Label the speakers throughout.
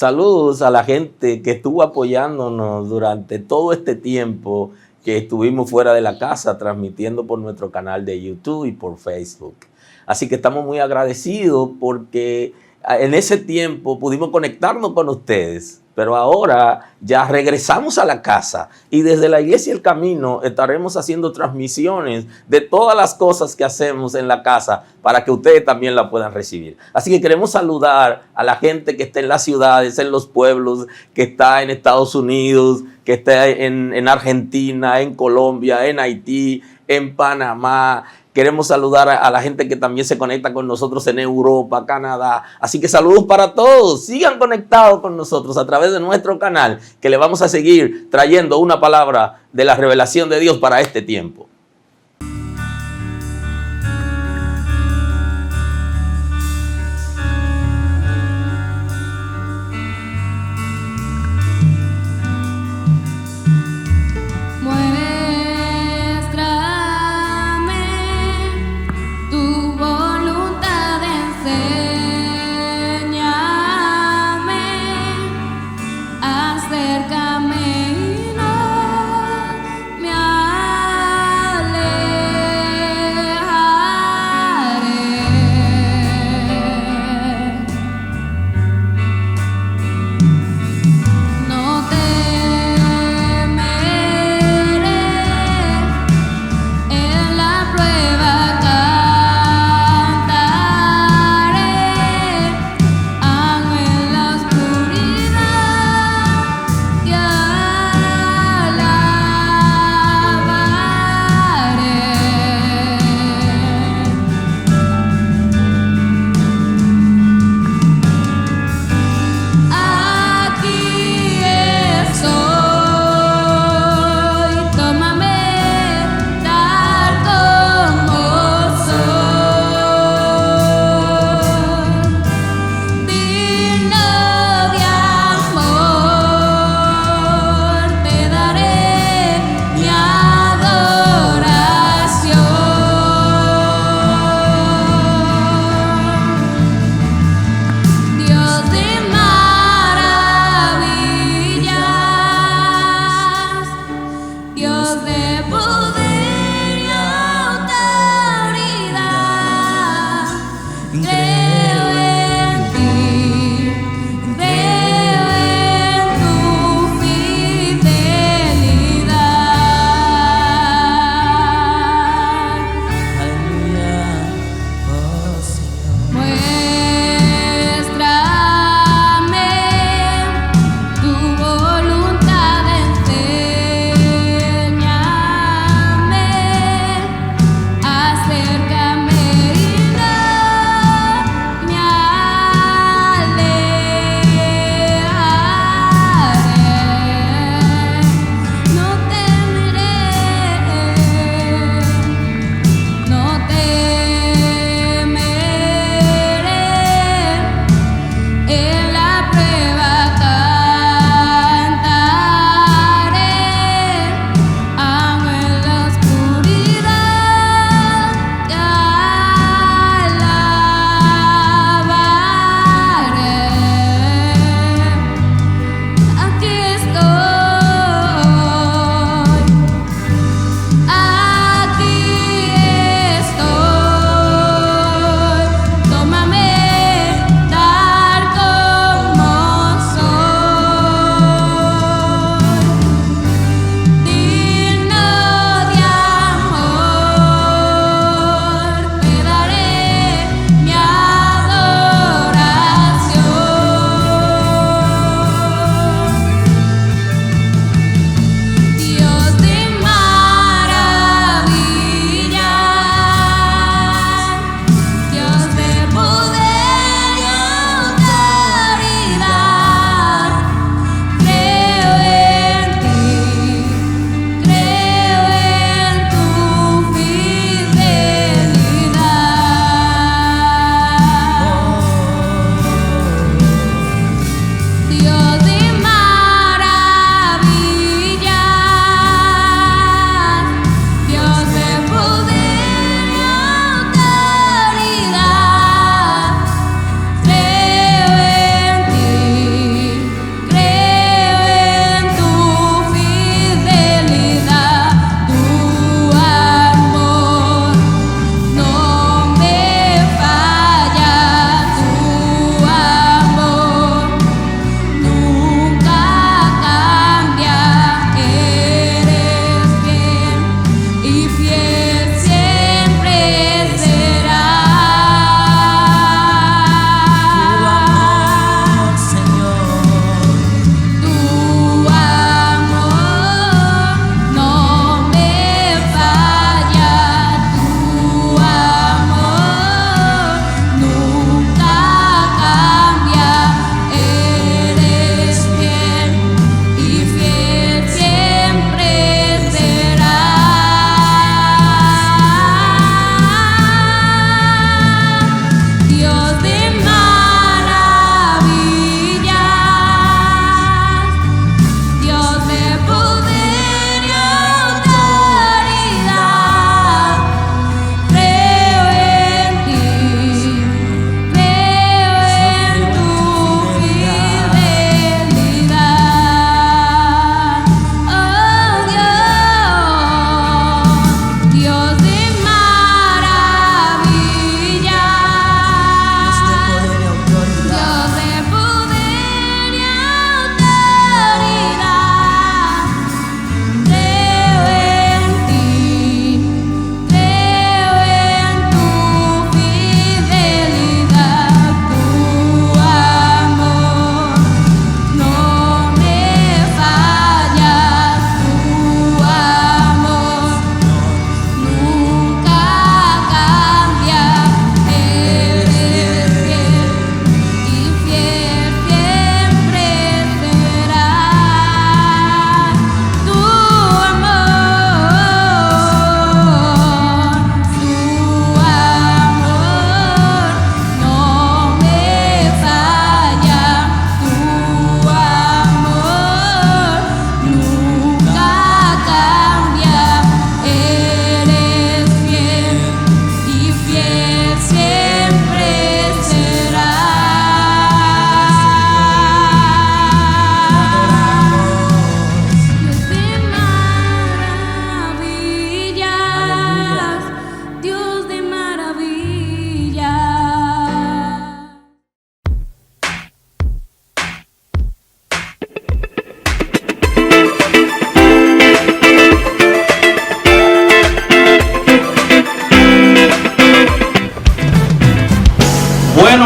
Speaker 1: Saludos a la gente que estuvo apoyándonos durante todo este tiempo que estuvimos fuera de la casa, transmitiendo por nuestro canal de YouTube y por Facebook. Así que estamos muy agradecidos porque en ese tiempo pudimos conectarnos con ustedes, pero ahora ya regresamos a la casa y desde la Iglesia El Camino estaremos haciendo transmisiones de todas las cosas que hacemos en la casa para que ustedes también la puedan recibir. Así que queremos saludar a la gente que está en las ciudades, en los pueblos, que está en Estados Unidos, que está en Argentina, en Colombia, en Haití, en Panamá. Queremos saludar a la gente que también se conecta con nosotros en Europa, Canadá. Así que saludos para todos. Sigan conectados con nosotros a través de nuestro canal, que le vamos a seguir trayendo una palabra de la revelación de Dios para este tiempo.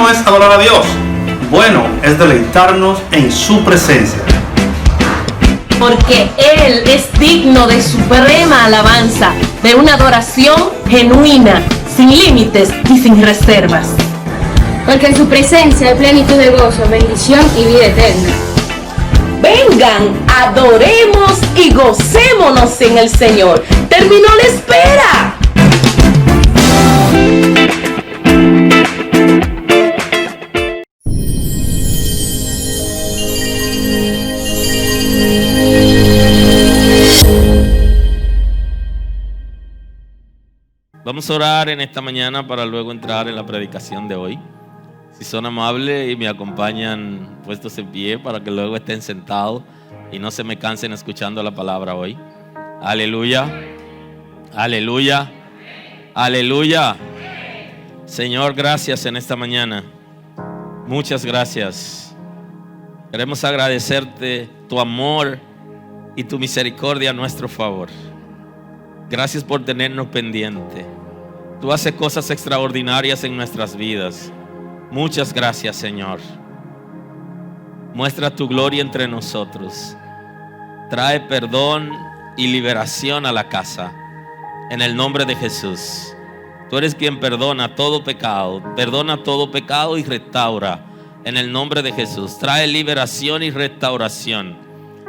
Speaker 2: bueno es adorar a Dios. Bueno es deleitarnos en su presencia.
Speaker 3: Porque Él es digno de suprema alabanza, de una adoración genuina, sin límites y sin reservas.
Speaker 4: Porque en su presencia hay plenitud de gozo, bendición y vida eterna.
Speaker 3: Vengan, adoremos y gocémonos en el Señor. Terminó la espera.
Speaker 1: Vamos a orar en esta mañana para luego entrar en la predicación de hoy. Si son amables y me acompañan puestos en pie para que luego estén sentados y no se me cansen escuchando la palabra hoy. Aleluya, aleluya, aleluya. Señor, gracias en esta mañana. Muchas gracias. Queremos agradecerte tu amor y tu misericordia a nuestro favor. Gracias por tenernos pendiente. Tú haces cosas extraordinarias en nuestras vidas. Muchas gracias, Señor. Muestra tu gloria entre nosotros. Trae perdón y liberación a la casa. En el nombre de Jesús. Tú eres quien perdona todo pecado y restaura. En el nombre de Jesús. Trae liberación y restauración.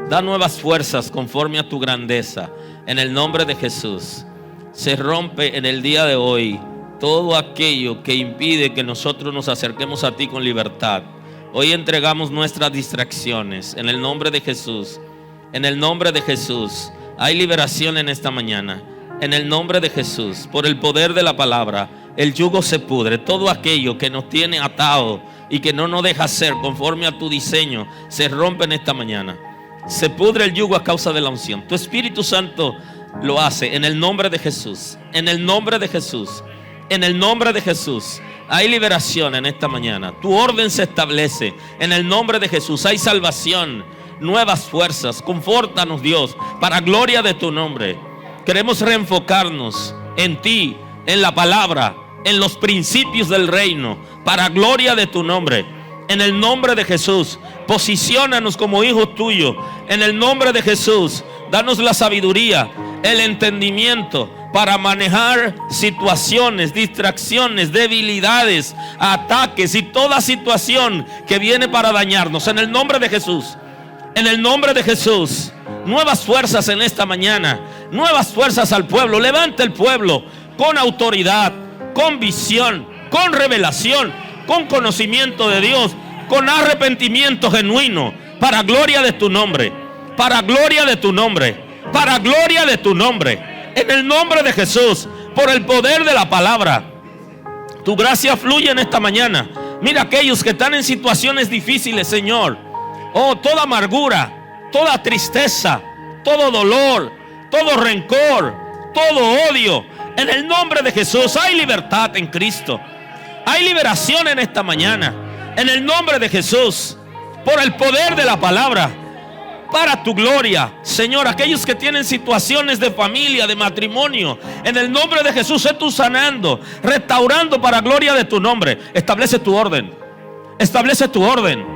Speaker 1: Da nuevas fuerzas conforme a tu grandeza. En el nombre de Jesús. Se rompe en el día de hoy todo aquello que impide que nosotros nos acerquemos a ti con libertad. Hoy entregamos nuestras distracciones. En el nombre de Jesús. En el nombre de Jesús. Hay liberación en esta mañana. En el nombre de Jesús. Por el poder de la palabra. El yugo se pudre. Todo aquello que nos tiene atado y que no nos deja ser conforme a tu diseño se rompe en esta mañana. Se pudre el yugo a causa de la unción. Tu Espíritu Santo lo hace en el nombre de Jesús. En el nombre de Jesús. En el nombre de Jesús. Hay liberación en esta mañana. Tu orden se establece. En el nombre de Jesús hay salvación. Nuevas fuerzas. Confórtanos, Dios, para gloria de tu nombre. Queremos reenfocarnos en ti, en la palabra, en los principios del reino, para gloria de tu nombre. En el nombre de Jesús, posiciónanos como hijos tuyos. En el nombre de Jesús, danos la sabiduría, el entendimiento para manejar situaciones, distracciones, debilidades, ataques y toda situación que viene para dañarnos. En el nombre de Jesús, en el nombre de Jesús, nuevas fuerzas en esta mañana, nuevas fuerzas al pueblo. Levanta el pueblo con autoridad, con visión, con revelación, con conocimiento de Dios, con arrepentimiento genuino, para gloria de tu nombre, para gloria de tu nombre, para gloria de tu nombre. En el nombre de Jesús, por el poder de la palabra, tu gracia fluye en esta mañana. Mira aquellos que están en situaciones difíciles, Señor. Oh, toda amargura, toda tristeza, todo dolor, todo rencor, todo odio. En el nombre de Jesús hay libertad en Cristo. Hay liberación en esta mañana. En el nombre de Jesús, por el poder de la palabra, para tu gloria, Señor. Aquellos que tienen situaciones de familia, de matrimonio, en el nombre de Jesús, sé tú sanando, restaurando para gloria de tu nombre. Establece tu orden. Establece tu orden.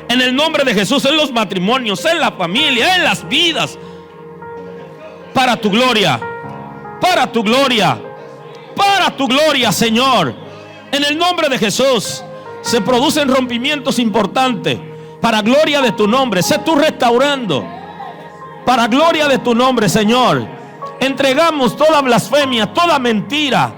Speaker 1: En el nombre de Jesús, en los matrimonios, en la familia, en las vidas. Para tu gloria. Para tu gloria. Para tu gloria, Señor. En el nombre de Jesús se producen rompimientos importantes. Para gloria de tu nombre. Sé tú restaurando. Para gloria de tu nombre, Señor. Entregamos toda blasfemia, toda mentira.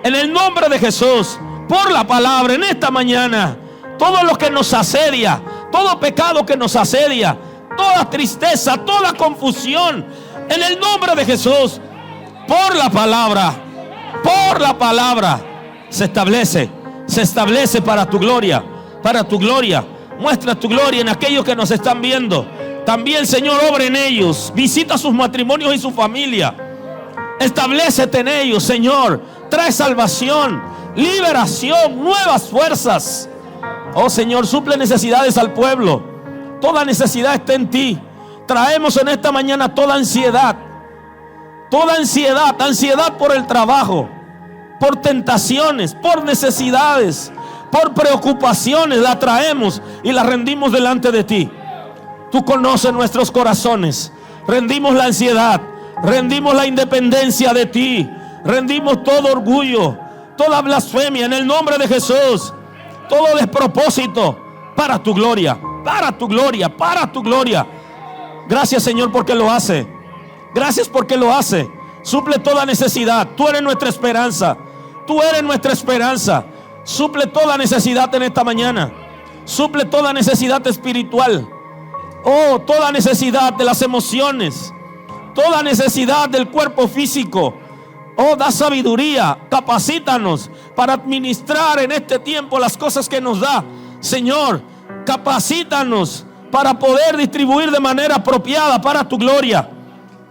Speaker 1: En el nombre de Jesús. Por la palabra en esta mañana. Todo lo que nos asedia. Todo pecado que nos asedia. Toda tristeza, toda confusión. En el nombre de Jesús. Por la palabra. Por la palabra. Se establece para tu gloria. Para tu gloria. Muestra tu gloria en aquellos que nos están viendo. También, Señor, obra en ellos. Visita sus matrimonios y su familia. Establécete en ellos, Señor. Trae salvación, liberación, nuevas fuerzas. Oh, Señor, suple necesidades al pueblo. Toda necesidad está en ti. Traemos en esta mañana toda ansiedad. Toda ansiedad por el trabajo, por tentaciones, por necesidades, por preocupaciones la traemos y la rendimos delante de ti. Tú conoces nuestros corazones. Rendimos la ansiedad, rendimos la independencia de ti, rendimos todo orgullo, toda blasfemia en el nombre de Jesús, todo despropósito para tu gloria, para tu gloria, para tu gloria. Gracias, Señor, porque lo hace. Gracias porque lo hace. Suple toda necesidad. Tú eres nuestra esperanza. Tú eres nuestra esperanza. Suple toda necesidad en esta mañana. Suple toda necesidad espiritual. Oh, toda necesidad de las emociones, toda necesidad del cuerpo físico. Oh, da sabiduría, capacítanos para administrar en este tiempo las cosas que nos da. Señor, capacítanos para poder distribuir de manera apropiada para tu gloria.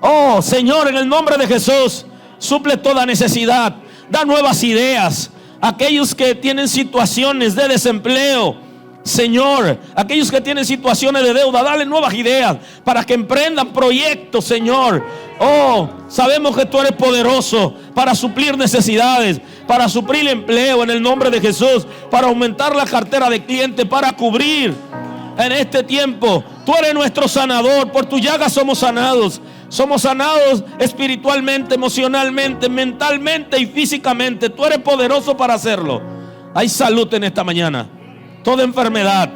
Speaker 1: Oh, Señor, en el nombre de Jesús, suple toda necesidad, da nuevas ideas. Aquellos que tienen situaciones de desempleo, Señor, aquellos que tienen situaciones de deuda, dale nuevas ideas para que emprendan proyectos, Señor. Oh, sabemos que tú eres poderoso para suplir necesidades, para suplir empleo en el nombre de Jesús, para aumentar la cartera de clientes, para cubrir en este tiempo. Tú eres nuestro sanador, por tu llaga somos sanados. Somos sanados espiritualmente, emocionalmente, mentalmente y físicamente. Tú eres poderoso para hacerlo. Hay salud en esta mañana. Toda enfermedad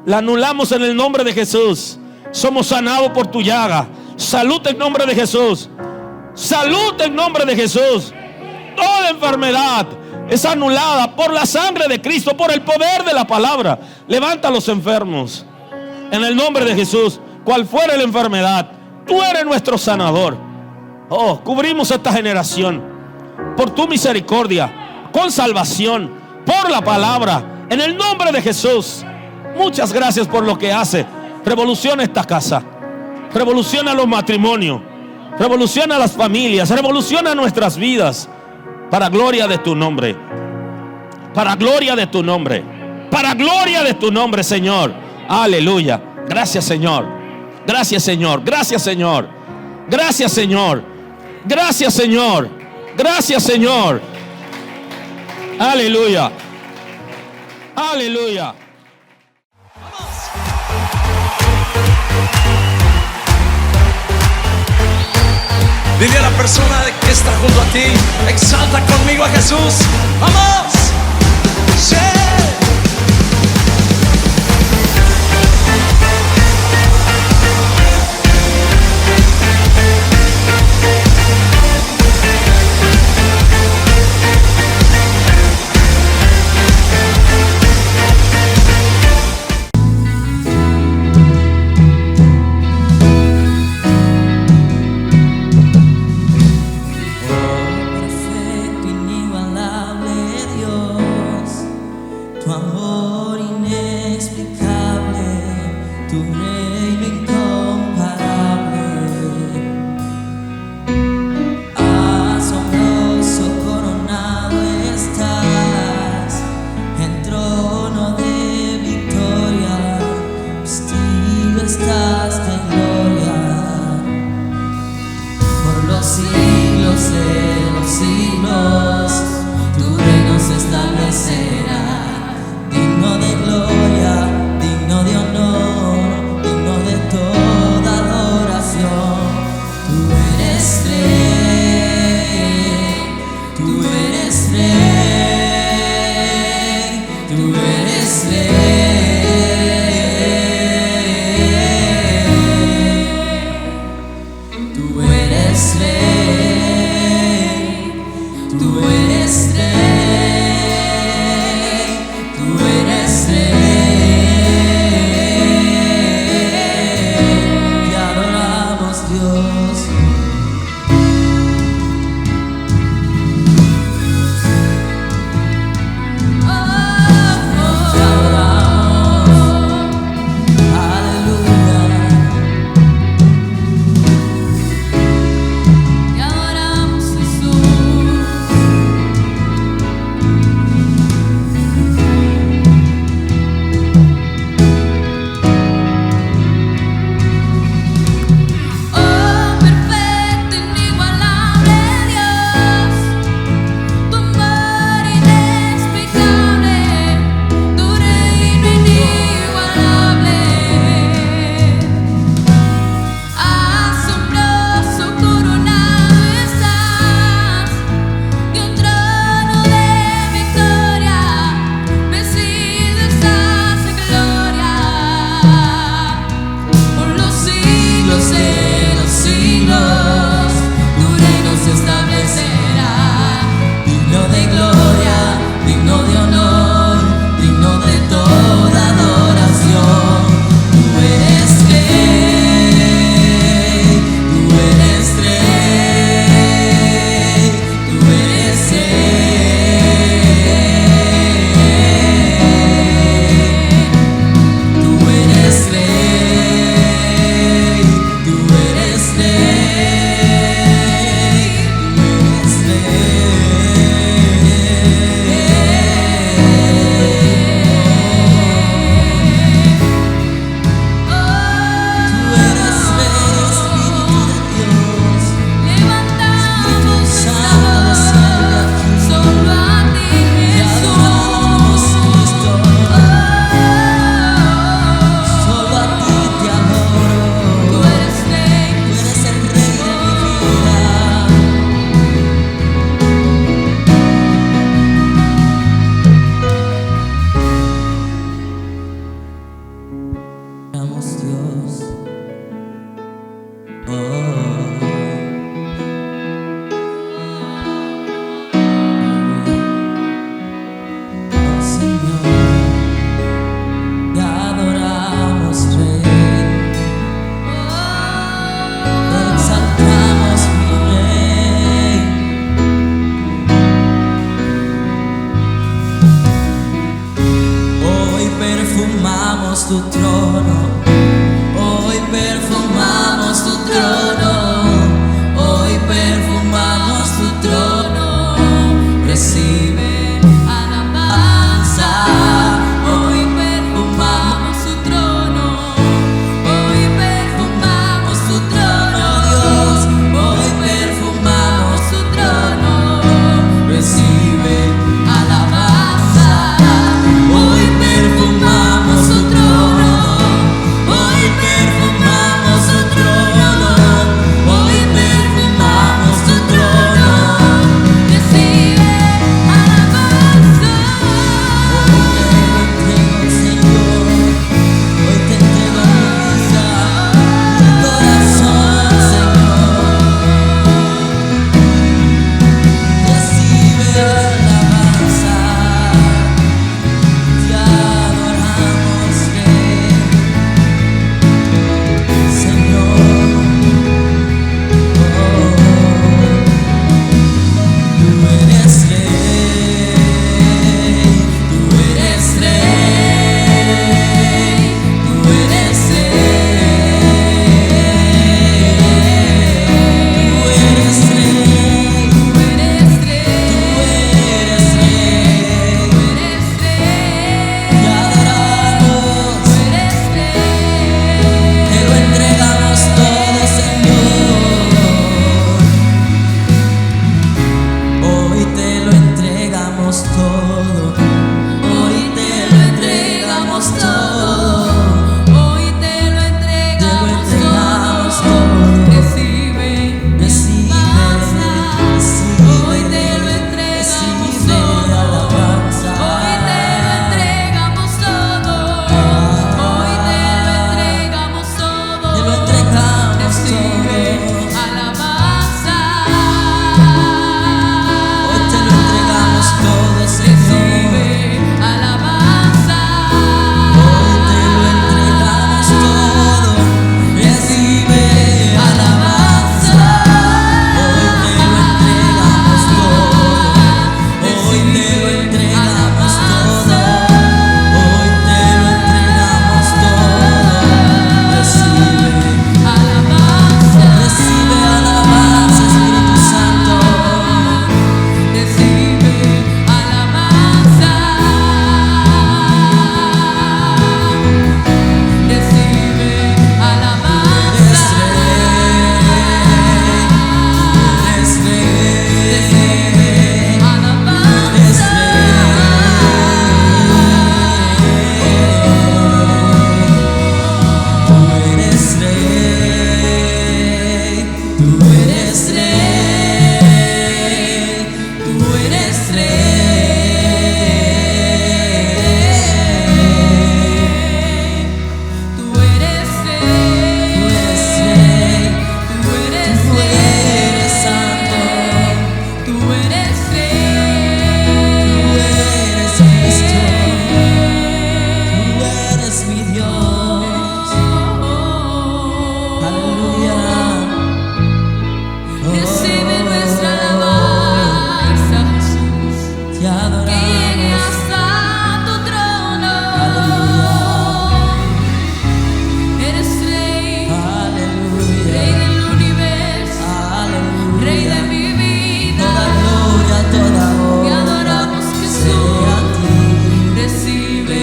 Speaker 1: la anulamos en el nombre de Jesús. Somos sanados por tu llaga. Salud en nombre de Jesús. Salud en nombre de Jesús. Toda enfermedad es anulada por la sangre de Cristo, por el poder de la palabra. Levanta a los enfermos en el nombre de Jesús. Cual fuera la enfermedad, tú eres nuestro sanador. Oh, cubrimos esta generación por tu misericordia, con salvación, por la palabra. En el nombre de Jesús, muchas gracias por lo que hace. Revoluciona esta casa, revoluciona los matrimonios, revoluciona las familias, revoluciona nuestras vidas, para gloria de tu nombre, para gloria de tu nombre, para gloria de tu nombre, Señor. Aleluya. Gracias, Señor. Gracias, Señor. Gracias, Señor. Gracias, Señor. Gracias, Señor. Gracias, Señor. Aleluya. Aleluya.
Speaker 5: Dile a la persona que está junto a ti, exalta conmigo a Jesús. ¡Vamos! ¡Sí!
Speaker 6: Digno de gloria, digno de honor, tu trono, hoy perfumamos tu trono, hoy perfumamos tu trono, recibe alabanza, hoy perfumamos tu trono, hoy perfumamos tu trono, Dios, hoy perfumamos tu trono, recibe alabanza, hoy perfumamos tu trono, hoy perfumamos tu trono, hoy perfumamos tu trono, recibe alabanza. Hoy te entrego, Señor, hoy te entrego mi vida, mi corazón, Señor, recibe alabanza. Te adoramos, Rey, Señor. Tú eres Rey, tú eres Rey, tú eres Rey, tú eres Rey, te adoramos, te lo entregamos todo, Señor. Hoy te lo entregamos todo, hoy te lo entregamos todo, hoy te lo entregamos todo, recibe alabanza, hoy te lo entregamos todo, alabanza, hoy te lo entregamos todo, hoy te lo entregamos todo, te lo entregamos, recibe alabanza. Hoy te lo entregamos todo, Señor. Alabanza. Hoy te lo entregamos todo. Recibe alabanza. Hoy te lo entregamos todo. Hoy te lo entregamos todo. Hoy te lo entregamos todo. Recibe alabanza. Recibe alabanza, Espíritu Santo. Recibe alabanza, recibe alabanza, eres Rey, recibe alabanza, tú eres Rey, tú eres Rey, tú eres Rey, tú eres Rey, tú eres Santo, tú eres Rey, tú eres Cristo, tú eres mi Dios. Aleluya. Recibe nuestra alabanza, Jesús, te adoramos. Que llegue hasta tu trono. Eres Rey, aleluya, Rey del universo, aleluya, Rey de mi vida. Toda gloria, toda honra, te adoramos, Jesús. Recibe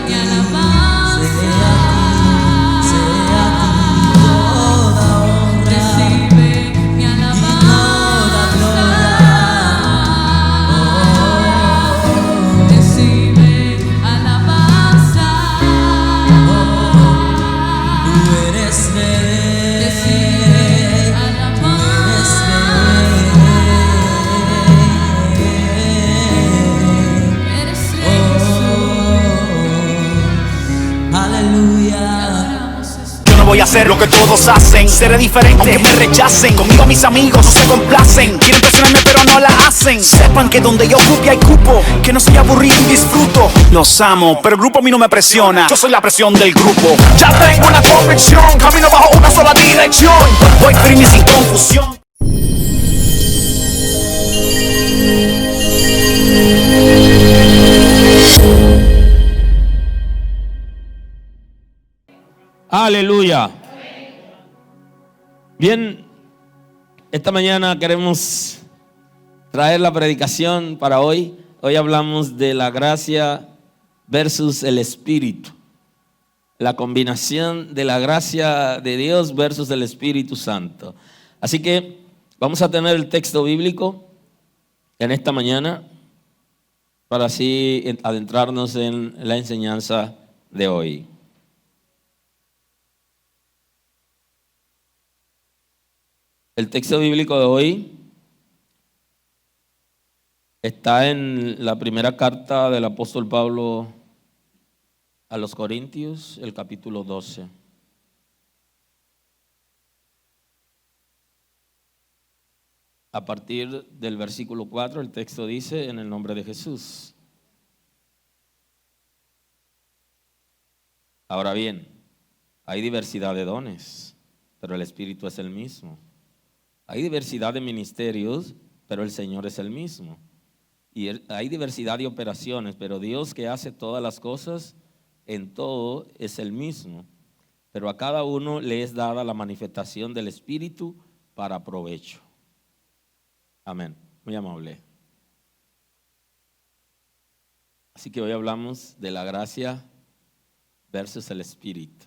Speaker 6: mi alabanza. Sea a ti toda honra. Recibe mi alabanza. Recibe alabanza. Tú eres Rey. Recibe alabanza. Eres Rey. Aleluya.
Speaker 7: Yo no voy a hacer lo que todos hacen, seré diferente aunque me rechacen. Conmigo mis amigos no se complacen, quieren presionarme pero no la hacen. Sepan que donde yo ocupe hay cupo, que no soy aburrido y disfruto. Los amo, pero el grupo a mí no me presiona, yo soy la presión del grupo. Ya tengo una convicción, camino bajo una sola dirección. Voy firme y sin confusión.
Speaker 1: Aleluya. Bien, esta mañana queremos traer la predicación para hoy. Hoy hablamos de la gracia versus el Espíritu. La combinación de la gracia de Dios versus el Espíritu Santo. Así que vamos a tener el texto bíblico en esta mañana para así adentrarnos en la enseñanza de hoy. El texto bíblico de hoy está en la primera carta del apóstol Pablo a los Corintios, el capítulo 12. A partir del versículo 4, el texto dice: en el nombre de Jesús. Ahora bien, hay diversidad de dones, pero el Espíritu es el mismo. Hay diversidad de ministerios, pero el Señor es el mismo. Y hay diversidad de operaciones, pero Dios, que hace todas las cosas en todo, es el mismo. Pero a cada uno le es dada la manifestación del Espíritu para provecho. Amén. Muy amable. Así que hoy hablamos de la gracia versus el Espíritu.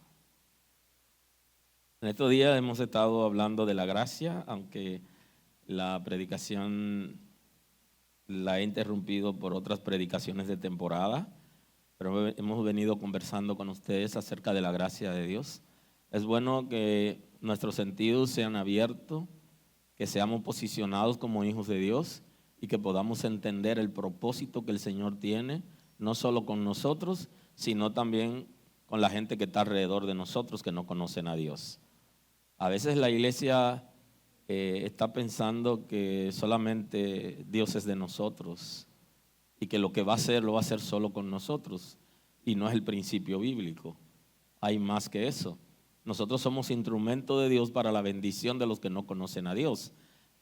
Speaker 1: En estos días hemos estado hablando de la gracia, aunque la predicación la he interrumpido por otras predicaciones de temporada, pero hemos venido conversando con ustedes acerca de la gracia de Dios. Es bueno que nuestros sentidos sean abiertos, que seamos posicionados como hijos de Dios y que podamos entender el propósito que el Señor tiene, no solo con nosotros, sino también con la gente que está alrededor de nosotros que no conocen a Dios. A veces la iglesia está pensando que solamente Dios es de nosotros y que lo que va a hacer lo va a hacer solo con nosotros, y no es el principio bíblico. Hay más que eso. Nosotros somos instrumento de Dios para la bendición de los que no conocen a Dios,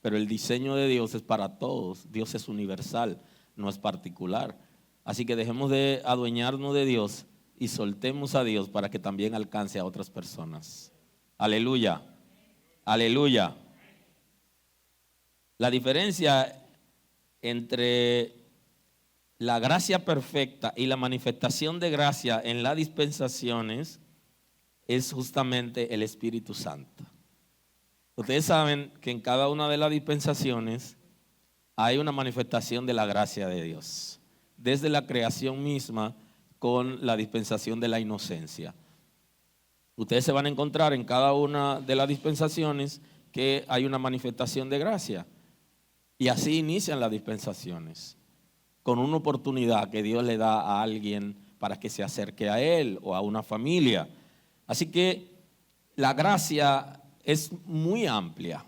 Speaker 1: pero el diseño de Dios es para todos. Dios es universal, no es particular. Así que dejemos de adueñarnos de Dios y soltemos a Dios para que también alcance a otras personas. Aleluya, aleluya. La diferencia entre la gracia perfecta y la manifestación de gracia en las dispensaciones es justamente el Espíritu Santo. Ustedes saben que en cada una de las dispensaciones hay una manifestación de la gracia de Dios, desde la creación misma con la dispensación de la inocencia. Ustedes se van a encontrar en cada una de las dispensaciones que hay una manifestación de gracia. Y así inician las dispensaciones, con una oportunidad que Dios le da a alguien para que se acerque a Él o a una familia. Así que la gracia es muy amplia,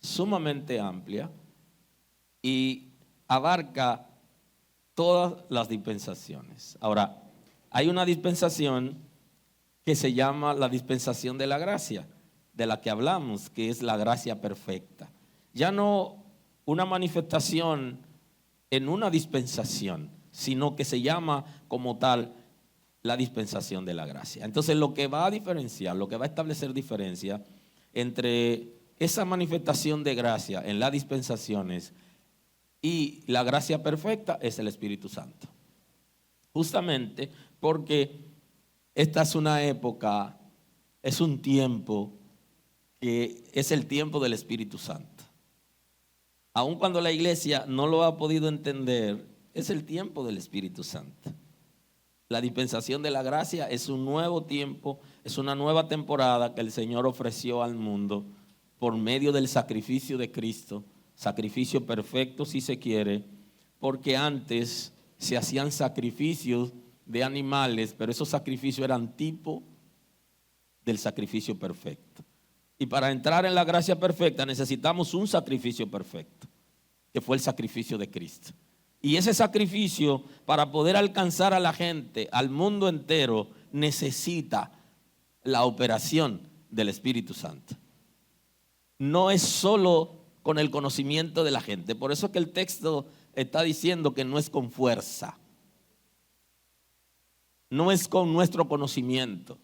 Speaker 1: sumamente amplia, y abarca todas las dispensaciones. Ahora, hay una dispensación que se llama la dispensación de la gracia, de la que hablamos, que es la gracia perfecta. Ya no una manifestación en una dispensación, sino que se llama como tal la dispensación de la gracia. Entonces, lo que va a diferenciar, lo que va a establecer diferencia entre esa manifestación de gracia en las dispensaciones y la gracia perfecta es el Espíritu Santo. Justamente porque esta es una época, es un tiempo que es el tiempo del Espíritu Santo. Aun cuando la iglesia no lo ha podido entender, es el tiempo del Espíritu Santo. La dispensación de la gracia es un nuevo tiempo, es una nueva temporada que el Señor ofreció al mundo por medio del sacrificio de Cristo, sacrificio perfecto si se quiere, porque antes se hacían sacrificios de animales, pero esos sacrificios eran tipo del sacrificio perfecto. Y para entrar en la gracia perfecta necesitamos un sacrificio perfecto, que fue el sacrificio de Cristo. Y ese sacrificio, para poder alcanzar a la gente, al mundo entero, necesita la operación del Espíritu Santo. No es solo con el conocimiento de la gente. Por eso es que el texto está diciendo que no es con fuerza, no es con nuestro conocimiento,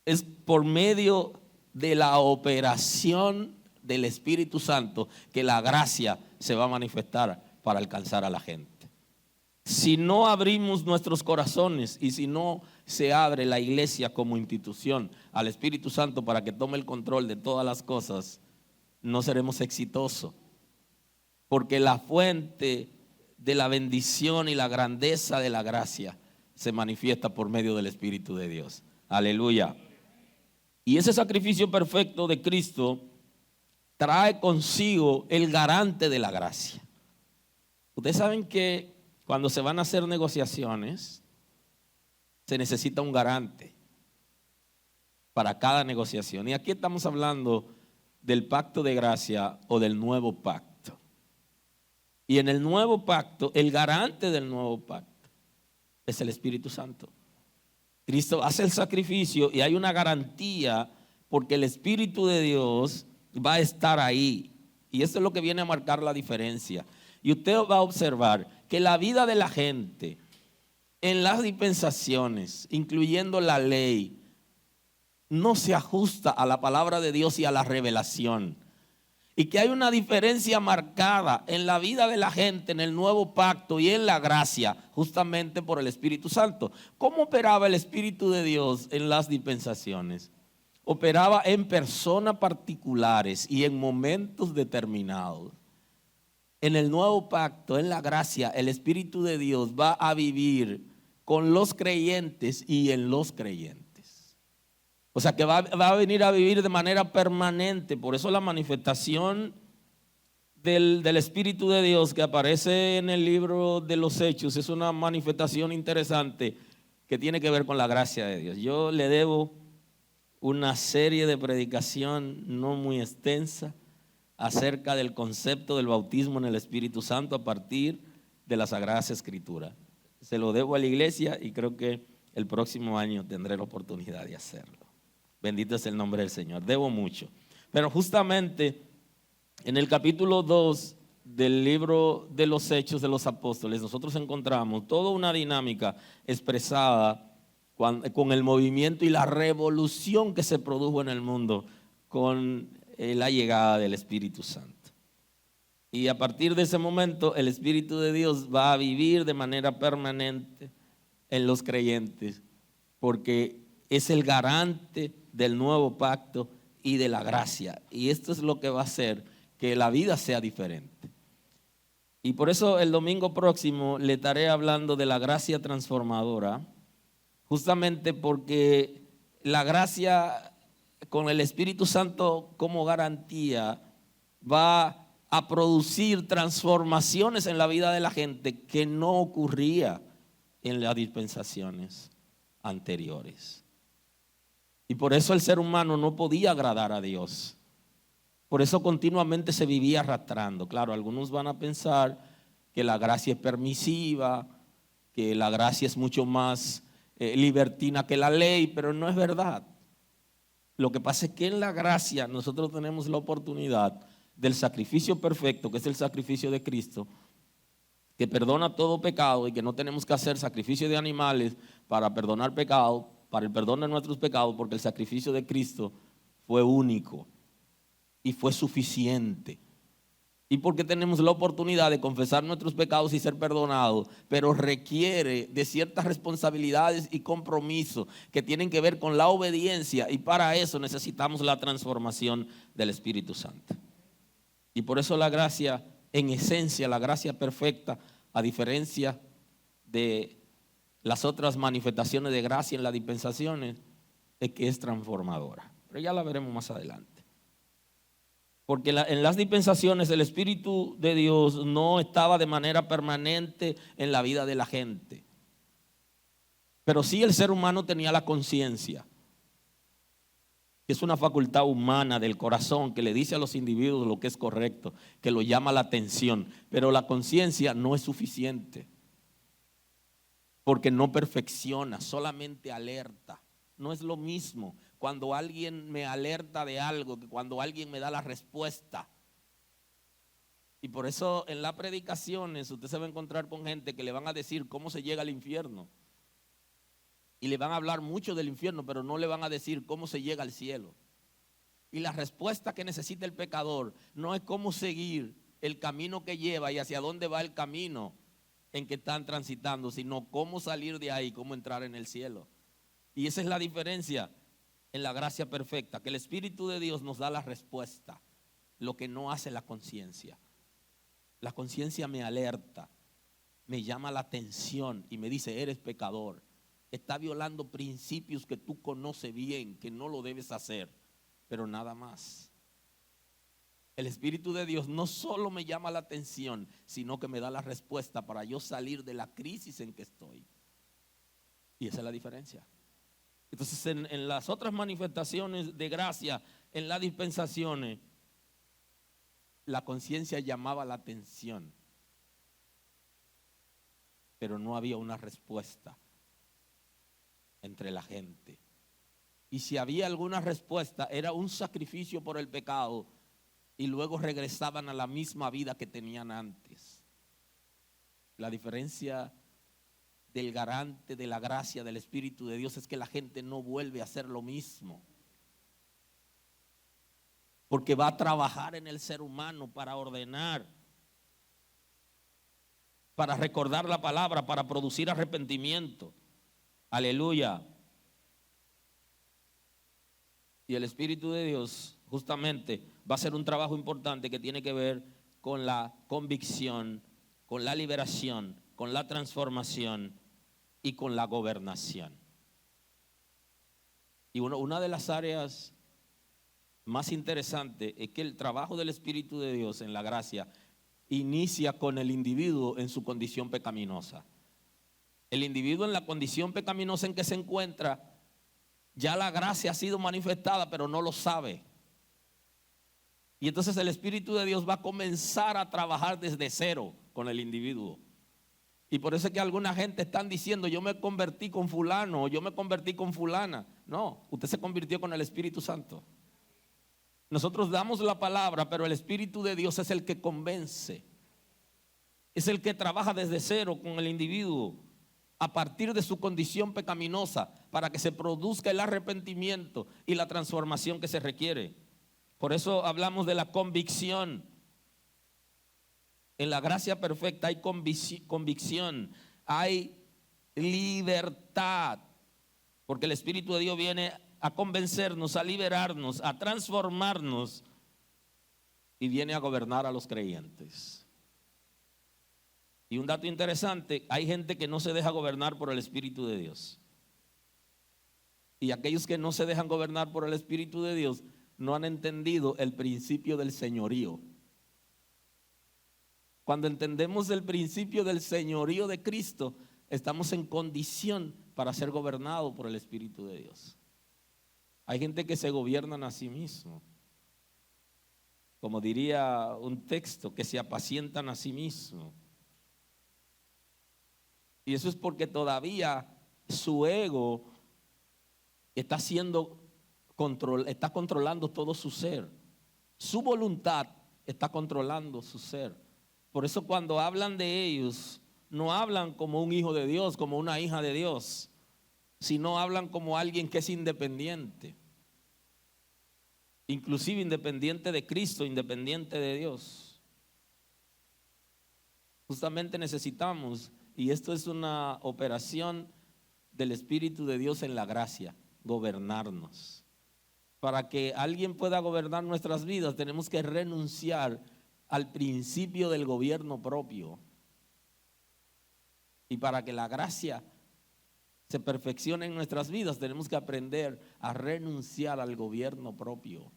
Speaker 1: Es por medio de la operación del Espíritu Santo que la gracia se va a manifestar para alcanzar a la gente. Si no abrimos nuestros corazones y si no se abre la iglesia como institución al Espíritu Santo para que tome el control de todas las cosas, no seremos exitosos. Porque la fuente de la bendición y la grandeza de la gracia se manifiesta por medio del Espíritu de Dios. Aleluya. Y ese sacrificio perfecto de Cristo trae consigo el garante de la gracia. Ustedes saben que cuando se van a hacer negociaciones, se necesita un garante para cada negociación. Y aquí estamos hablando del pacto de gracia o del nuevo pacto. Y en el nuevo pacto, el garante del nuevo pacto es el Espíritu Santo. Cristo hace el sacrificio y hay una garantía porque el Espíritu de Dios va a estar ahí. Y eso es lo que viene a marcar la diferencia. Y usted va a observar que la vida de la gente en las dispensaciones, incluyendo la ley, no se ajusta a la palabra de Dios y a la revelación. Y que hay una diferencia marcada en la vida de la gente en el nuevo pacto y en la gracia, justamente por el Espíritu Santo. ¿Cómo operaba el Espíritu de Dios en las dispensaciones? Operaba en personas particulares y en momentos determinados. En el nuevo pacto, en la gracia, el Espíritu de Dios va a vivir con los creyentes y en los creyentes. O sea que va a venir a vivir de manera permanente. Por eso la manifestación del Espíritu de Dios que aparece en el libro de los Hechos es una manifestación interesante que tiene que ver con la gracia de Dios. Yo le debo una serie de predicación no muy extensa acerca del concepto del bautismo en el Espíritu Santo a partir de las Sagradas Escrituras. Se lo debo a la iglesia y creo que el próximo año tendré la oportunidad de hacerlo. Bendito es el nombre del Señor. Debo mucho. Pero justamente en el capítulo 2 del libro de los Hechos de los Apóstoles, nosotros encontramos toda una dinámica expresada con el movimiento y la revolución que se produjo en el mundo con la llegada del Espíritu Santo. Y a partir de ese momento el Espíritu de Dios va a vivir de manera permanente en los creyentes, porque es el garante del nuevo pacto y de la gracia. Y esto es lo que va a hacer que la vida sea diferente. Y por eso el domingo próximo le estaré hablando de la gracia transformadora, justamente porque la gracia con el Espíritu Santo como garantía va a producir transformaciones en la vida de la gente que no ocurría en las dispensaciones anteriores. Y por eso el ser humano no podía agradar a Dios. Por eso continuamente se vivía arrastrando. Claro, algunos van a pensar que la gracia es permisiva, que la gracia es mucho más libertina que la ley, pero no es verdad. Lo que pasa es que en la gracia nosotros tenemos la oportunidad del sacrificio perfecto, que es el sacrificio de Cristo, que perdona todo pecado y que no tenemos que hacer sacrificio de animales para perdonar pecado, para el perdón de nuestros pecados, porque el sacrificio de Cristo fue único y fue suficiente. Y porque tenemos la oportunidad de confesar nuestros pecados y ser perdonados, pero requiere de ciertas responsabilidades y compromisos que tienen que ver con la obediencia, y para eso necesitamos la transformación del Espíritu Santo. Y por eso la gracia, en esencia, la gracia perfecta, a diferencia de las otras manifestaciones de gracia en las dispensaciones, es que es transformadora. Pero ya la veremos más adelante. Porque en las dispensaciones el Espíritu de Dios no estaba de manera permanente en la vida de la gente. Pero sí el ser humano tenía la conciencia, que es una facultad humana del corazón que le dice a los individuos lo que es correcto, que lo llama la atención. Pero la conciencia no es suficiente, porque no perfecciona, solamente alerta. No es lo mismo cuando alguien me alerta de algo que cuando alguien me da la respuesta. Y por eso en las predicaciones usted se va a encontrar con gente que le van a decir cómo se llega al infierno. Y le van a hablar mucho del infierno, pero no le van a decir cómo se llega al cielo. Y la respuesta que necesita el pecador no es cómo seguir el camino que lleva y hacia dónde va el camino en que están transitando, sino cómo salir de ahí, cómo entrar en el cielo. Y esa es la diferencia en la gracia perfecta, que el Espíritu de Dios nos da la respuesta, lo que no hace la conciencia. La conciencia me alerta, me llama la atención y me dice, eres pecador. Está violando principios que tú conoces bien, que no lo debes hacer, pero nada más. El Espíritu de Dios no solo me llama la atención, sino que me da la respuesta para yo salir de la crisis en que estoy. Y esa es la diferencia. Entonces, en las otras manifestaciones de gracia, en las dispensaciones, la conciencia llamaba la atención, pero no había una respuesta entre la gente. Y si había alguna respuesta, era un sacrificio por el pecado y luego regresaban a la misma vida que tenían antes. La diferencia del garante de la gracia del Espíritu de Dios es que la gente no vuelve a hacer lo mismo, porque va a trabajar en el ser humano para ordenar, para recordar la palabra, para producir arrepentimiento. Aleluya. Y el Espíritu de Dios justamente va a hacer un trabajo importante que tiene que ver con la convicción, con la liberación, con la transformación y con la gobernación. Y una de las áreas más interesantes es que el trabajo del Espíritu de Dios en la gracia inicia con el individuo en su condición pecaminosa. El individuo en la condición pecaminosa en que se encuentra, ya la gracia ha sido manifestada, pero no lo sabe. Y entonces el Espíritu de Dios va a comenzar a trabajar desde cero con el individuo. Y por eso es que alguna gente están diciendo, yo me convertí con fulano, o yo me convertí con fulana. No, usted se convirtió con el Espíritu Santo. Nosotros damos la palabra, pero el Espíritu de Dios es el que convence. Es el que trabaja desde cero con el individuo a partir de su condición pecaminosa para que se produzca el arrepentimiento y la transformación que se requiere. Por eso hablamos de la convicción. En la gracia perfecta hay convicción, hay libertad, porque el Espíritu de Dios viene a convencernos, a liberarnos, a transformarnos y viene a gobernar a los creyentes. Y un dato interesante, hay gente que no se deja gobernar por el Espíritu de Dios. Y aquellos que no se dejan gobernar por el Espíritu de Dios no han entendido el principio del señorío. Cuando entendemos el principio del señorío de Cristo, estamos en condición para ser gobernados por el Espíritu de Dios. Hay gente que se gobiernan a sí mismos. Como diría un texto, que se apacientan a sí mismos. Y eso es porque todavía su ego está controlando todo su ser. Su voluntad está controlando su ser. Por eso cuando hablan de ellos, no hablan como un hijo de Dios, como una hija de Dios, sino hablan como alguien que es independiente. Inclusive independiente de Cristo, independiente de Dios. Justamente necesitamos, y esto es una operación del Espíritu de Dios en la gracia, gobernarnos. Para que alguien pueda gobernar nuestras vidas, tenemos que renunciar al principio del gobierno propio. Y para que la gracia se perfeccione en nuestras vidas, tenemos que aprender a renunciar al gobierno propio.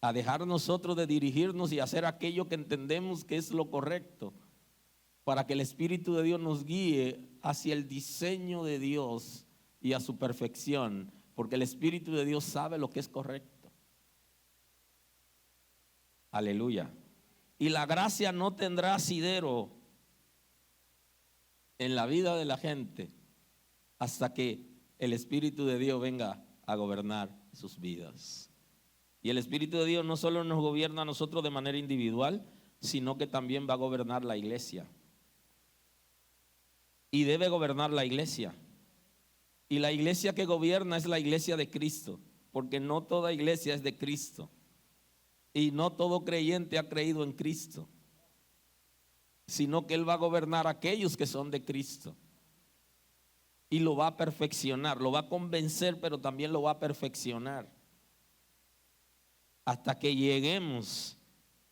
Speaker 1: A dejar nosotros de dirigirnos y hacer aquello que entendemos que es lo correcto, para que el Espíritu de Dios nos guíe hacia el diseño de Dios y a su perfección, porque el Espíritu de Dios sabe lo que es correcto. Aleluya. Y la gracia no tendrá asidero en la vida de la gente hasta que el Espíritu de Dios venga a gobernar sus vidas. Y el Espíritu de Dios no solo nos gobierna a nosotros de manera individual, sino que también va a gobernar la iglesia. Y debe gobernar la iglesia. Y la iglesia que gobierna es la iglesia de Cristo, porque no toda iglesia es de Cristo. Y no todo creyente ha creído en Cristo, sino que Él va a gobernar a aquellos que son de Cristo. Y lo va a perfeccionar, lo va a convencer, pero también lo va a perfeccionar. Hasta que lleguemos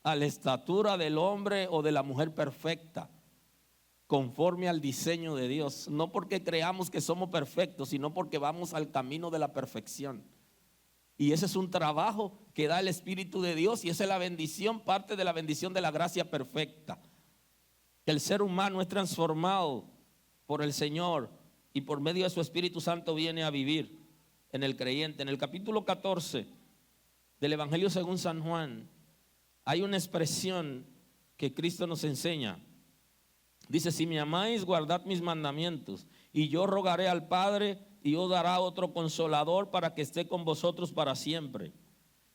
Speaker 1: a la estatura del hombre o de la mujer perfecta, conforme al diseño de Dios. No porque creamos que somos perfectos, sino porque vamos al camino de la perfección. Y ese es un trabajo que da el Espíritu de Dios, y esa es la bendición, parte de la bendición de la gracia perfecta. El ser humano es transformado por el Señor y por medio de su Espíritu Santo viene a vivir en el creyente. En el capítulo 14 del Evangelio según San Juan hay una expresión que Cristo nos enseña. Dice: si me amáis, guardad mis mandamientos, y yo rogaré al Padre, y os dará otro consolador para que esté con vosotros para siempre,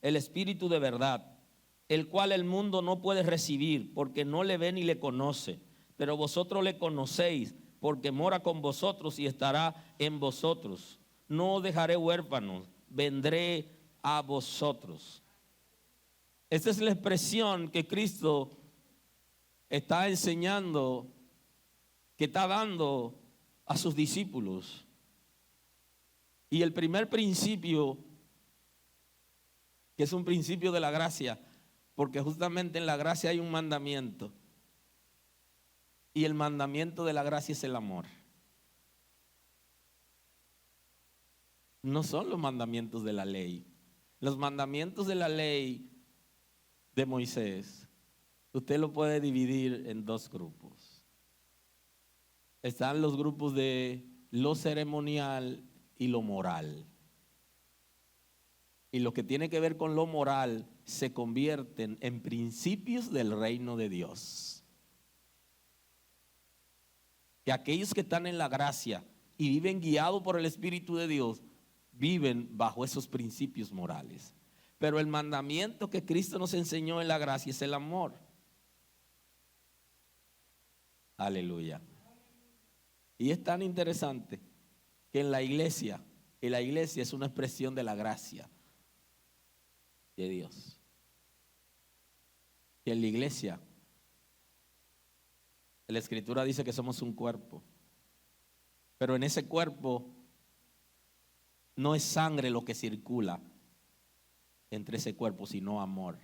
Speaker 1: el Espíritu de verdad, el cual el mundo no puede recibir, porque no le ve ni le conoce, pero vosotros le conocéis, porque mora con vosotros y estará en vosotros. No os dejaré huérfanos, vendré a vosotros. Esta es la expresión que Cristo está enseñando, que está dando a sus discípulos. Y el primer principio, que es un principio de la gracia, porque justamente en la gracia hay un mandamiento, y el mandamiento de la gracia es el amor. No son los mandamientos de la ley. Los mandamientos de la ley de Moisés, usted lo puede dividir en dos grupos. Están los grupos de lo ceremonial y lo moral. Y lo que tiene que ver con lo moral se convierten en principios del reino de Dios. Que aquellos que están en la gracia y viven guiados por el Espíritu de Dios, viven bajo esos principios morales. Pero el mandamiento que Cristo nos enseñó en la gracia es el amor. Aleluya. Y es tan interesante que en la iglesia, y la iglesia es una expresión de la gracia de Dios. Y en la iglesia, la Escritura dice que somos un cuerpo, pero en ese cuerpo no es sangre lo que circula entre ese cuerpo, sino amor.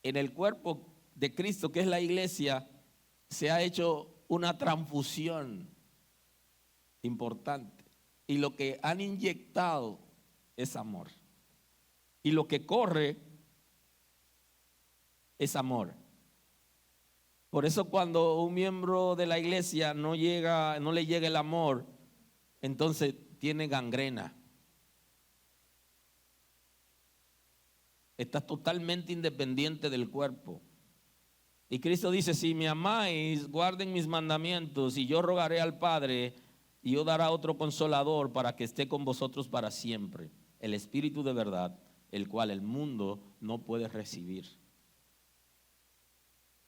Speaker 1: En el cuerpo de Cristo, que es la iglesia, se ha hecho una transfusión importante, y lo que han inyectado es amor, y lo que corre es amor. Por eso cuando un miembro de la iglesia no le llega el amor, entonces tiene gangrena. Está totalmente independiente del cuerpo. Y Cristo dice: si me amáis, guarden mis mandamientos, y yo rogaré al Padre, y os dará otro consolador para que esté con vosotros para siempre, el Espíritu de verdad, el cual el mundo no puede recibir.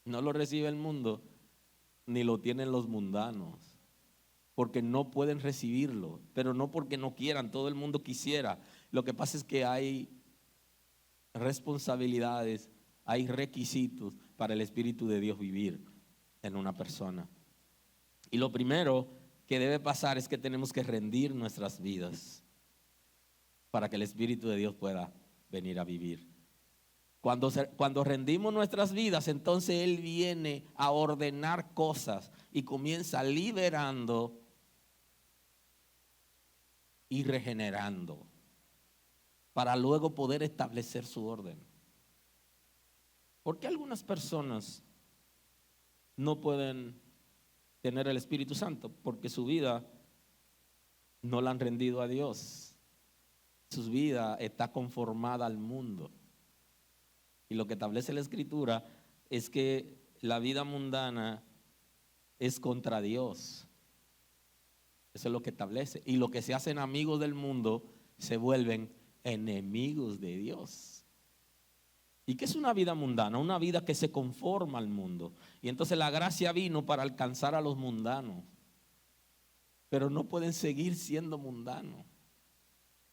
Speaker 1: No lo recibe el mundo, ni lo tienen los mundanos, porque no pueden recibirlo, pero no porque no quieran, todo el mundo quisiera. Lo que pasa es que hay responsabilidades, hay requisitos para el Espíritu de Dios vivir en una persona. Y lo primero que debe pasar es que tenemos que rendir nuestras vidas para que el Espíritu de Dios pueda venir a vivir. Cuando rendimos nuestras vidas, entonces Él viene a ordenar cosas y comienza liberando y regenerando para luego poder establecer su orden. ¿Por qué algunas personas no pueden tener el Espíritu Santo? Porque su vida no la han rendido a Dios. Su vida está conformada al mundo. Y lo que establece la Escritura es que la vida mundana es contra Dios. Eso es lo que establece. Y los que se hacen amigos del mundo se vuelven enemigos de Dios. ¿Y qué es una vida mundana? Una vida que se conforma al mundo. Y entonces la gracia vino para alcanzar a los mundanos. pero no pueden seguir siendo mundanos,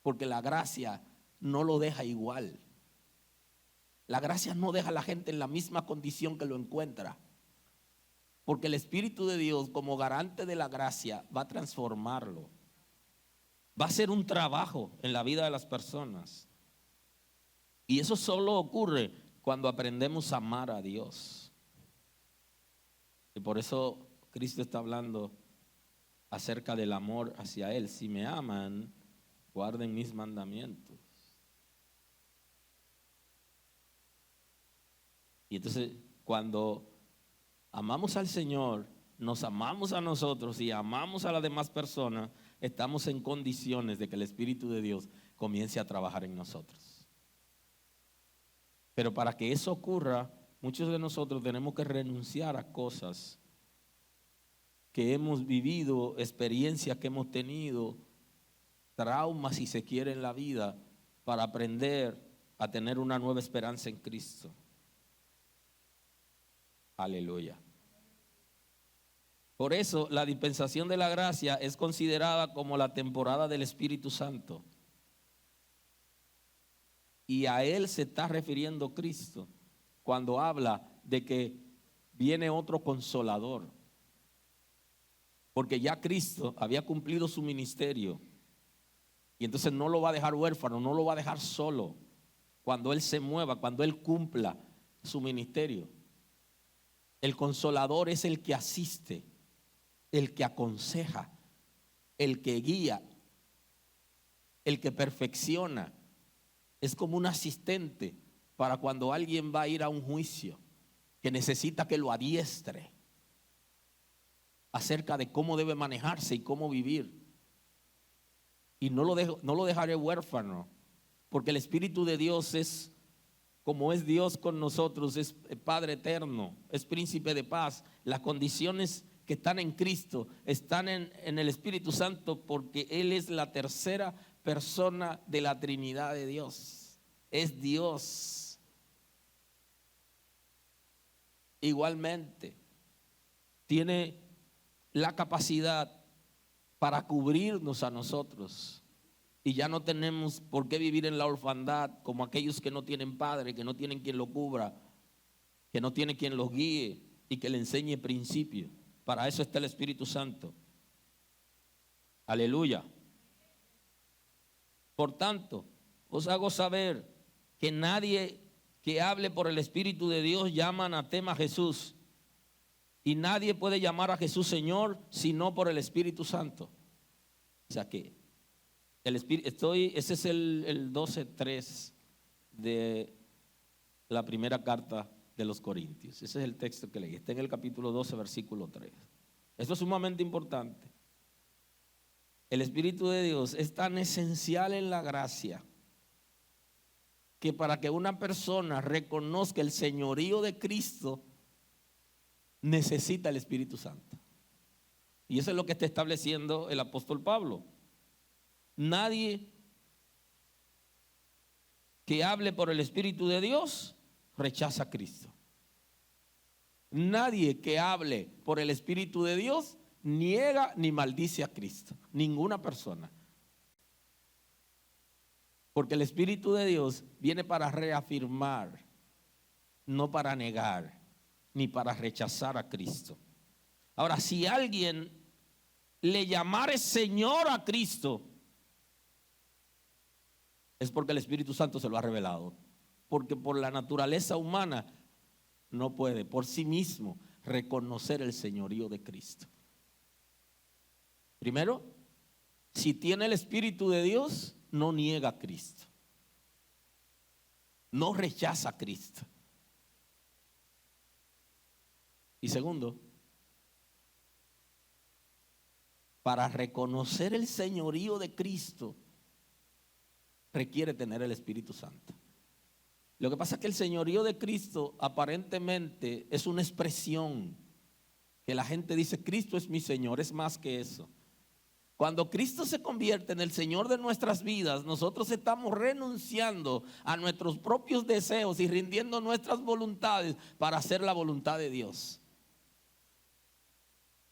Speaker 1: porque la gracia no lo deja igual. La gracia no deja a la gente en la misma condición que lo encuentra, porque el Espíritu de Dios, como garante de la gracia, va a transformarlo. Va a ser un trabajo en la vida de las personas. Y eso solo ocurre cuando aprendemos a amar a Dios. Y por eso Cristo está hablando acerca del amor hacia Él. Si me aman, guarden mis mandamientos. Y entonces, cuando amamos al Señor, nos amamos a nosotros y amamos a las demás personas, estamos en condiciones de que el Espíritu de Dios comience a trabajar en nosotros. Pero para que eso ocurra, muchos de nosotros tenemos que renunciar a cosas que hemos vivido, experiencias que hemos tenido, traumas si se quiere en la vida, para aprender a tener una nueva esperanza en Cristo. Aleluya. Por eso la dispensación de la gracia es considerada como la temporada del Espíritu Santo. Y a Él se está refiriendo Cristo cuando habla de que viene otro consolador. Porque ya Cristo había cumplido su ministerio. Y entonces no lo va a dejar huérfano, no lo va a dejar solo. Cuando Él se mueva, cuando Él cumpla su ministerio. El consolador es el que asiste, el que aconseja, el que guía, el que perfecciona. Es como un asistente para cuando alguien va a ir a un juicio, que necesita que lo adiestre acerca de cómo debe manejarse y cómo vivir. Y no lo dejaré huérfano, porque el Espíritu de Dios es, como es Dios con nosotros, es Padre eterno, es príncipe de paz. Las condiciones que están en Cristo están en el Espíritu Santo, porque Él es la tercera persona de la Trinidad de Dios. Es Dios. Igualmente, tiene la capacidad para cubrirnos a nosotros. Y ya no tenemos por qué vivir en la orfandad como aquellos que no tienen padre, que no tienen quien lo cubra, que no tiene quien los guíe y que le enseñe principios. Para eso está el Espíritu Santo. Aleluya. Por tanto, os hago saber que nadie que hable por el Espíritu de Dios llama anatema a Jesús. Y nadie puede llamar a Jesús Señor sino por el Espíritu Santo. O sea que ese es el 12:3 de la primera carta de los Corintios. Ese es el texto que leí. Está en el capítulo 12, versículo 3. Esto es sumamente importante. El Espíritu de Dios es tan esencial en la gracia que para que una persona reconozca el señorío de Cristo, necesita el Espíritu Santo. Y eso es lo que está estableciendo el apóstol Pablo. Nadie que hable por el Espíritu de Dios rechaza a Cristo. Nadie que hable por el Espíritu de Dios niega ni maldice a Cristo. Ninguna persona. Porque el Espíritu de Dios viene para reafirmar, no para negar, ni para rechazar a Cristo. Ahora, si alguien le llamare Señor a Cristo, es porque el Espíritu Santo se lo ha revelado. Porque por la naturaleza humana no puede por sí mismo reconocer el señorío de Cristo. Primero, si tiene el Espíritu de Dios, no niega a Cristo. No rechaza a Cristo. Y segundo, para reconocer el señorío de Cristo, requiere tener el Espíritu Santo. Lo que pasa es que el señorío de Cristo aparentemente es una expresión que la gente dice, Cristo es mi Señor. Es más que eso. Cuando Cristo se convierte en el Señor de nuestras vidas, nosotros estamos renunciando a nuestros propios deseos y rindiendo nuestras voluntades para hacer la voluntad de Dios.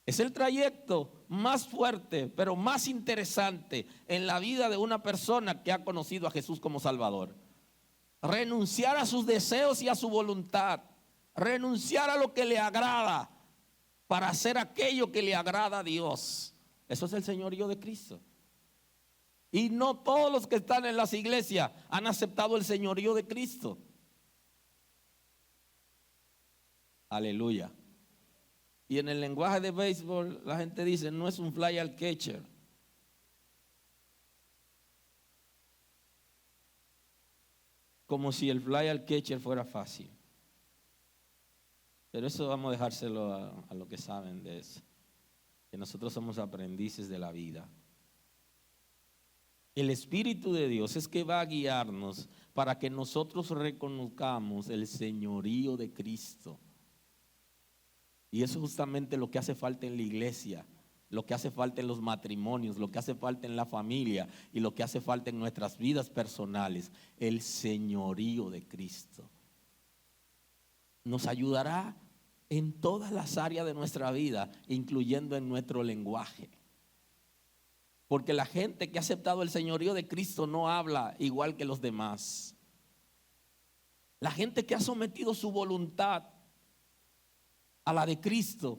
Speaker 1: Es el trayecto más fuerte, pero más interesante en la vida de una persona que ha conocido a Jesús como Salvador. Renunciar a sus deseos y a su voluntad. Renunciar a lo que le agrada para hacer aquello que le agrada a Dios. Eso es el señorío de Cristo. Y no todos los que están en las iglesias han aceptado el señorío de Cristo. Aleluya. Y en el lenguaje de béisbol la gente dice, no es un fly al catcher. Como si el fly al catcher fuera fácil. Pero eso vamos a dejárselo a los que saben de eso. Que nosotros somos aprendices de la vida. El Espíritu de Dios es que va a guiarnos para que nosotros reconozcamos el señorío de Cristo. Y eso es justamente lo que hace falta en la iglesia, lo que hace falta en los matrimonios, lo que hace falta en la familia y lo que hace falta en nuestras vidas personales, el señorío de Cristo. Nos ayudará en todas las áreas de nuestra vida, incluyendo en nuestro lenguaje. Porque la gente que ha aceptado el señorío de Cristo no habla igual que los demás. La gente que ha sometido su voluntad a la de Cristo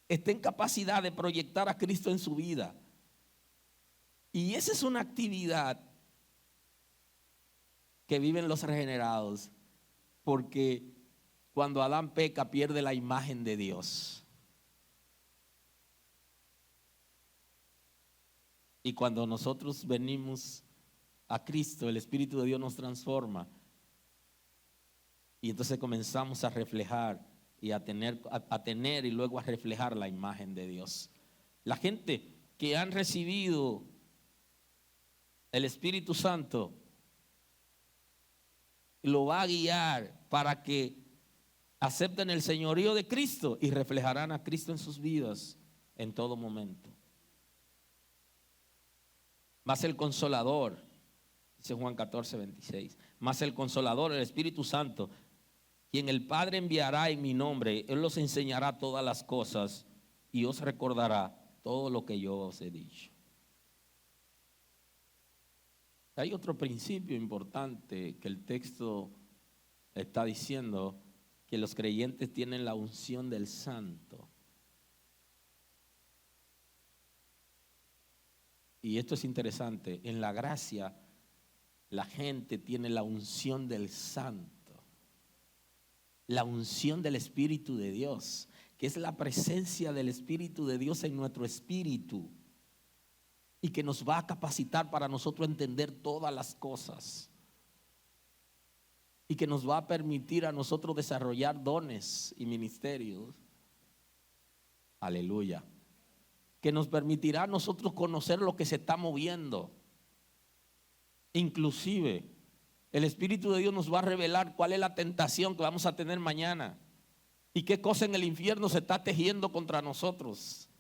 Speaker 1: está en capacidad de proyectar a Cristo en su vida. Y esa es una actividad que viven los regenerados, porque cuando Adán peca pierde la imagen de Dios. Y cuando nosotros venimos a Cristo, el Espíritu de Dios nos transforma. Y entonces comenzamos a reflejar y a tener y luego a reflejar la imagen de Dios. La gente que han recibido el Espíritu Santo lo va a guiar para que acepten el señorío de Cristo y reflejarán a Cristo en sus vidas en todo momento. Más el Consolador, dice Juan 14:26, más el Consolador, el Espíritu Santo, quien el Padre enviará en mi nombre, Él os enseñará todas las cosas y os recordará todo lo que yo os he dicho. Hay otro principio importante que el texto está diciendo, que los creyentes tienen la unción del Santo. Y esto es interesante, en la gracia la gente tiene la unción del Santo. La unción del Espíritu de Dios, que es la presencia del Espíritu de Dios en nuestro espíritu y que nos va a capacitar para nosotros entender todas las cosas y que nos va a permitir a nosotros desarrollar dones y ministerios. Aleluya. Que nos permitirá a nosotros conocer lo que se está moviendo. Inclusive el Espíritu de Dios nos va a revelar cuál es la tentación que vamos a tener mañana y qué cosa en el infierno se está tejiendo contra nosotros.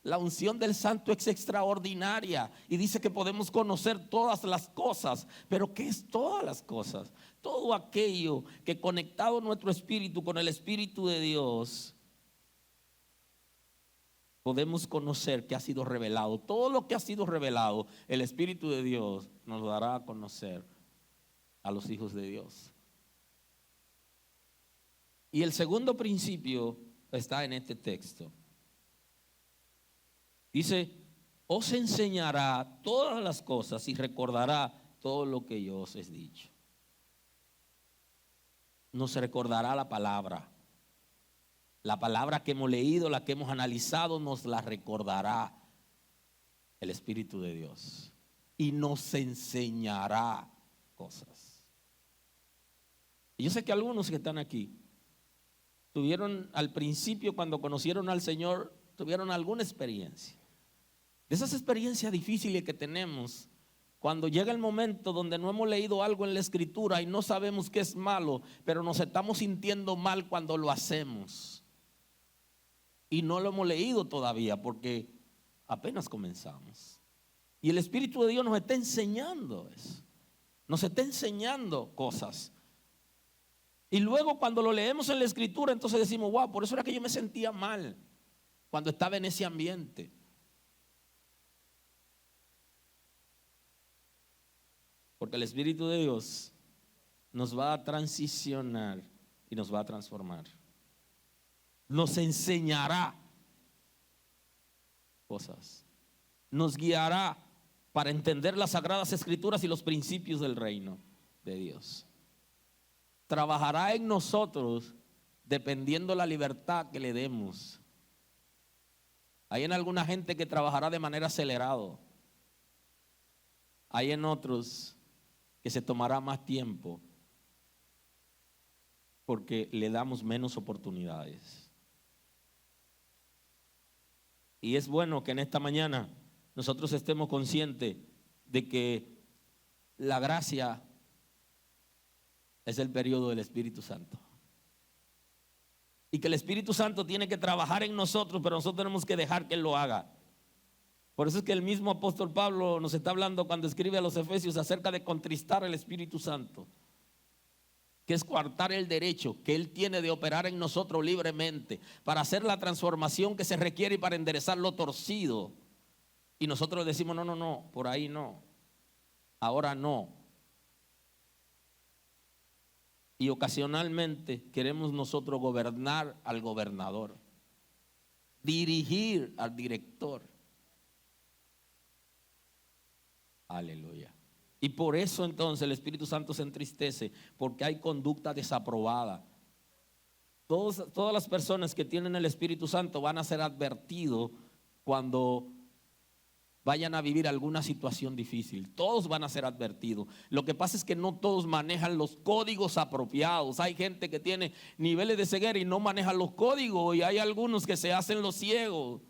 Speaker 1: La unción del Santo es extraordinaria y dice que podemos conocer todas las cosas. Pero ¿qué es todas las cosas? Todo aquello que conectado nuestro espíritu con el Espíritu de Dios podemos conocer que ha sido revelado. Todo lo que ha sido revelado, el Espíritu de Dios nos lo dará a conocer a los hijos de Dios. Y el segundo principio está en este texto. Dice, os enseñará todas las cosas y recordará todo lo que yo os he dicho. Nos recordará la palabra. La palabra que hemos leído, la que hemos analizado, nos la recordará el Espíritu de Dios. Y nos enseñará cosas. Y yo sé que algunos que están aquí tuvieron al principio, cuando conocieron al Señor, tuvieron alguna experiencia. De esas experiencias difíciles que tenemos, cuando llega el momento donde no hemos leído algo en la Escritura y no sabemos que es malo, pero nos estamos sintiendo mal cuando lo hacemos. Y no lo hemos leído todavía porque apenas comenzamos. Y el Espíritu de Dios nos está enseñando eso. Nos está enseñando cosas. Y luego cuando lo leemos en la Escritura, entonces decimos, wow, por eso era que yo me sentía mal. cuando estaba en ese ambiente. Porque el Espíritu de Dios nos va a transicionar y nos va a transformar. Nos enseñará cosas. Nos guiará para entender las Sagradas Escrituras y los principios del reino de Dios. Trabajará en nosotros dependiendo la libertad que le demos. Hay en alguna gente que trabajará de manera acelerada. Hay en otros que se tomará más tiempo porque le damos menos oportunidades. Y es bueno que en esta mañana nosotros estemos conscientes de que la gracia es el periodo del Espíritu Santo. Y que el Espíritu Santo tiene que trabajar en nosotros, pero nosotros tenemos que dejar que Él lo haga. Por eso es que el mismo apóstol Pablo nos está hablando cuando escribe a los Efesios acerca de contristar al Espíritu Santo, que es coartar el derecho que Él tiene de operar en nosotros libremente para hacer la transformación que se requiere y para enderezar lo torcido. Y nosotros decimos, no, por ahí no, ahora no. Y ocasionalmente queremos nosotros gobernar al gobernador, dirigir al director. Aleluya. Y por eso entonces el Espíritu Santo se entristece, porque hay conducta desaprobada. Todas las personas que tienen el Espíritu Santo van a ser advertidos cuando vayan a vivir alguna situación difícil. Todos van a ser advertidos. Lo que pasa es que no todos manejan los códigos apropiados. Hay gente que tiene niveles de ceguera y no maneja los códigos, y hay algunos que se hacen los ciegos.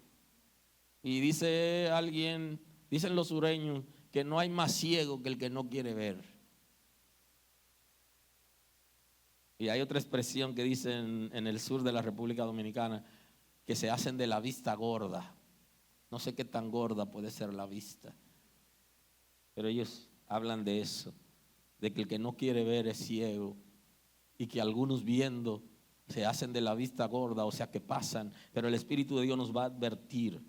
Speaker 1: Y dice alguien, dicen los sureños, que no hay más ciego que el que no quiere ver. Y hay otra expresión que dicen en el sur de la República Dominicana, que se hacen de la vista gorda. No sé qué tan gorda puede ser la vista, pero ellos hablan de eso, de que el que no quiere ver es ciego, y que algunos viendo se hacen de la vista gorda, o sea que pasan, pero el Espíritu de Dios nos va a advertir.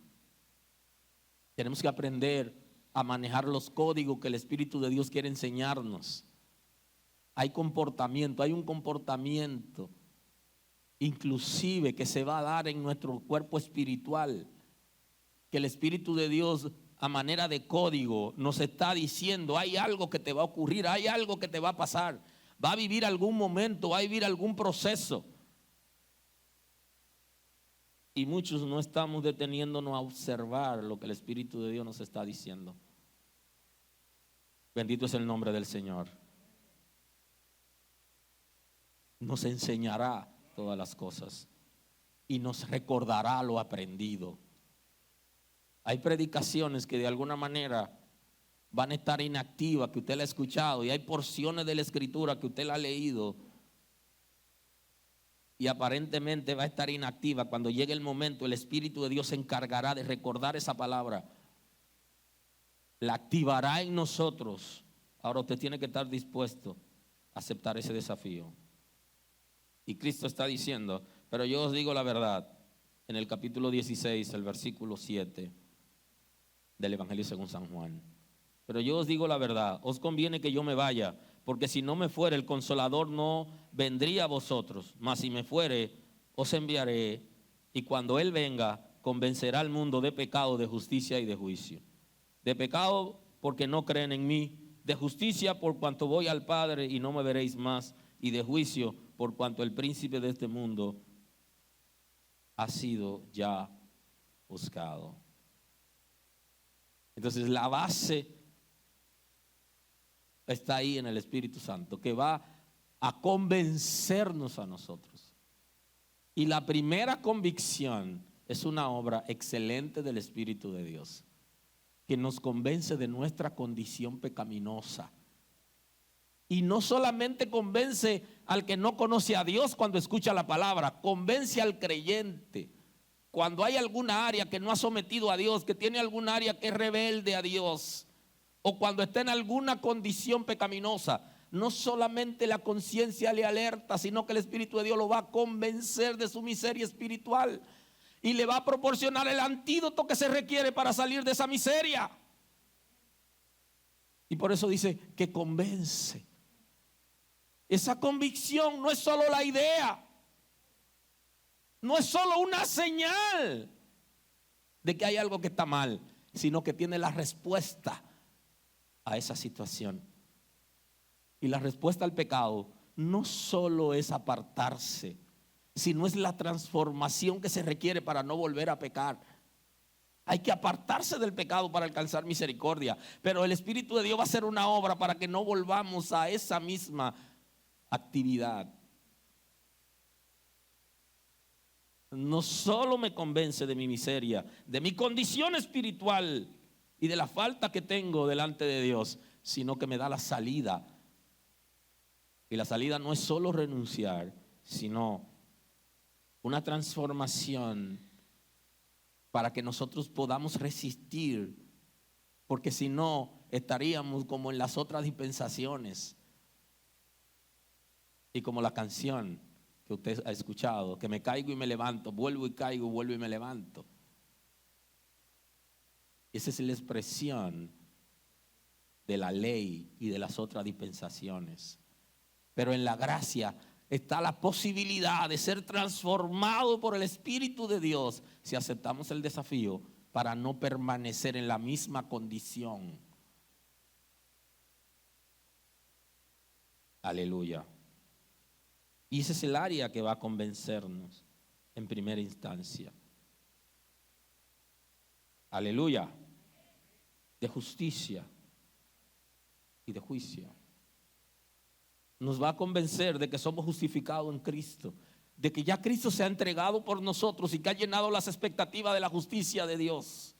Speaker 1: Tenemos que aprender a manejar los códigos que el Espíritu de Dios quiere enseñarnos. Hay un comportamiento inclusive que se va a dar en nuestro cuerpo espiritual, que el Espíritu de Dios a manera de código nos está diciendo, hay algo que te va a ocurrir, hay algo que te va a pasar, va a vivir algún momento, va a vivir algún proceso. Y muchos no estamos deteniéndonos a observar lo que el Espíritu de Dios nos está diciendo. Bendito es el nombre del Señor. Nos enseñará todas las cosas y nos recordará lo aprendido. Hay predicaciones que de alguna manera van a estar inactivas, que usted la ha escuchado, y hay porciones de la Escritura que usted la ha leído y aparentemente va a estar inactiva. Cuando llegue el momento, el Espíritu de Dios se encargará de recordar esa palabra, la activará en nosotros. Ahora usted tiene que estar dispuesto a aceptar ese desafío. Y Cristo está diciendo, pero yo os digo la verdad, en el capítulo 16, el versículo 7 del Evangelio según San Juan. Pero yo os digo la verdad, os conviene que yo me vaya, porque si no me fuere, el Consolador no vendría a vosotros, mas si me fuere, os enviaré, y cuando Él venga, convencerá al mundo de pecado, de justicia y de juicio. De pecado, porque no creen en mí; de justicia, por cuanto voy al Padre y no me veréis más; y de juicio, por cuanto el príncipe de este mundo ha sido ya buscado. Entonces la base está ahí en el Espíritu Santo, que va a convencernos a nosotros. Y la primera convicción es una obra excelente del Espíritu de Dios, que nos convence de nuestra condición pecaminosa. Y no solamente convence al que no conoce a Dios cuando escucha la palabra, convence al creyente. Cuando hay alguna área que no ha sometido a Dios, que tiene alguna área que es rebelde a Dios, o cuando está en alguna condición pecaminosa, no solamente la conciencia le alerta, sino que el Espíritu de Dios lo va a convencer de su miseria espiritual. y le va a proporcionar el antídoto que se requiere para salir de esa miseria. Y por eso dice que convence. Esa convicción no es solo la idea, no es solo una señal de que hay algo que está mal, sino que tiene la respuesta a esa situación. Y la respuesta al pecado no solo es apartarse, sino es la transformación que se requiere para no volver a pecar. Hay que apartarse del pecado para alcanzar misericordia, pero el Espíritu de Dios va a hacer una obra para que no volvamos a esa misma actividad. No solo me convence de mi miseria, de mi condición espiritual y de la falta que tengo delante de Dios, sino que me da la salida. Y la salida no es solo renunciar, sino una transformación para que nosotros podamos resistir, porque si no, estaríamos como en las otras dispensaciones. Y como la canción que usted ha escuchado, que me caigo y me levanto, vuelvo y caigo, vuelvo y me levanto. Esa es la expresión de la ley y de las otras dispensaciones. Pero en la gracia está la posibilidad de ser transformado por el Espíritu de Dios si aceptamos el desafío para no permanecer en la misma condición. Aleluya. Y ese es el área que va a convencernos en primera instancia. Aleluya. De justicia y de juicio. Nos va a convencer de que somos justificados en Cristo, de que ya Cristo se ha entregado por nosotros y que ha llenado las expectativas de la justicia de Dios.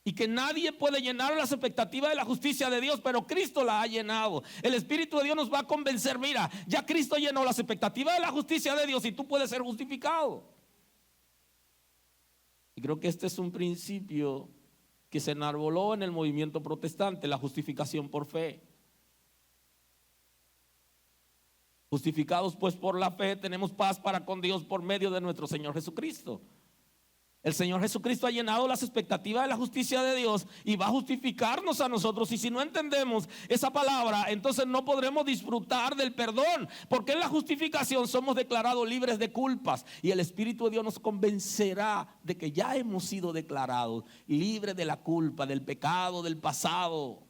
Speaker 1: Y que nadie puede llenar las expectativas de la justicia de Dios, pero Cristo la ha llenado. El Espíritu de Dios nos va a convencer, mira, ya Cristo llenó las expectativas de la justicia de Dios y tú puedes ser justificado. Y creo que este es un principio que se enarboló en el movimiento protestante, la justificación por fe. Justificados pues por la fe, tenemos paz para con Dios por medio de nuestro Señor Jesucristo. El Señor Jesucristo ha llenado las expectativas de la justicia de Dios y va a justificarnos a nosotros. Y si no entendemos esa palabra, entonces no podremos disfrutar del perdón, porque en la justificación somos declarados libres de culpas y el Espíritu de Dios nos convencerá de que ya hemos sido declarados libres de la culpa, del pecado, del pasado.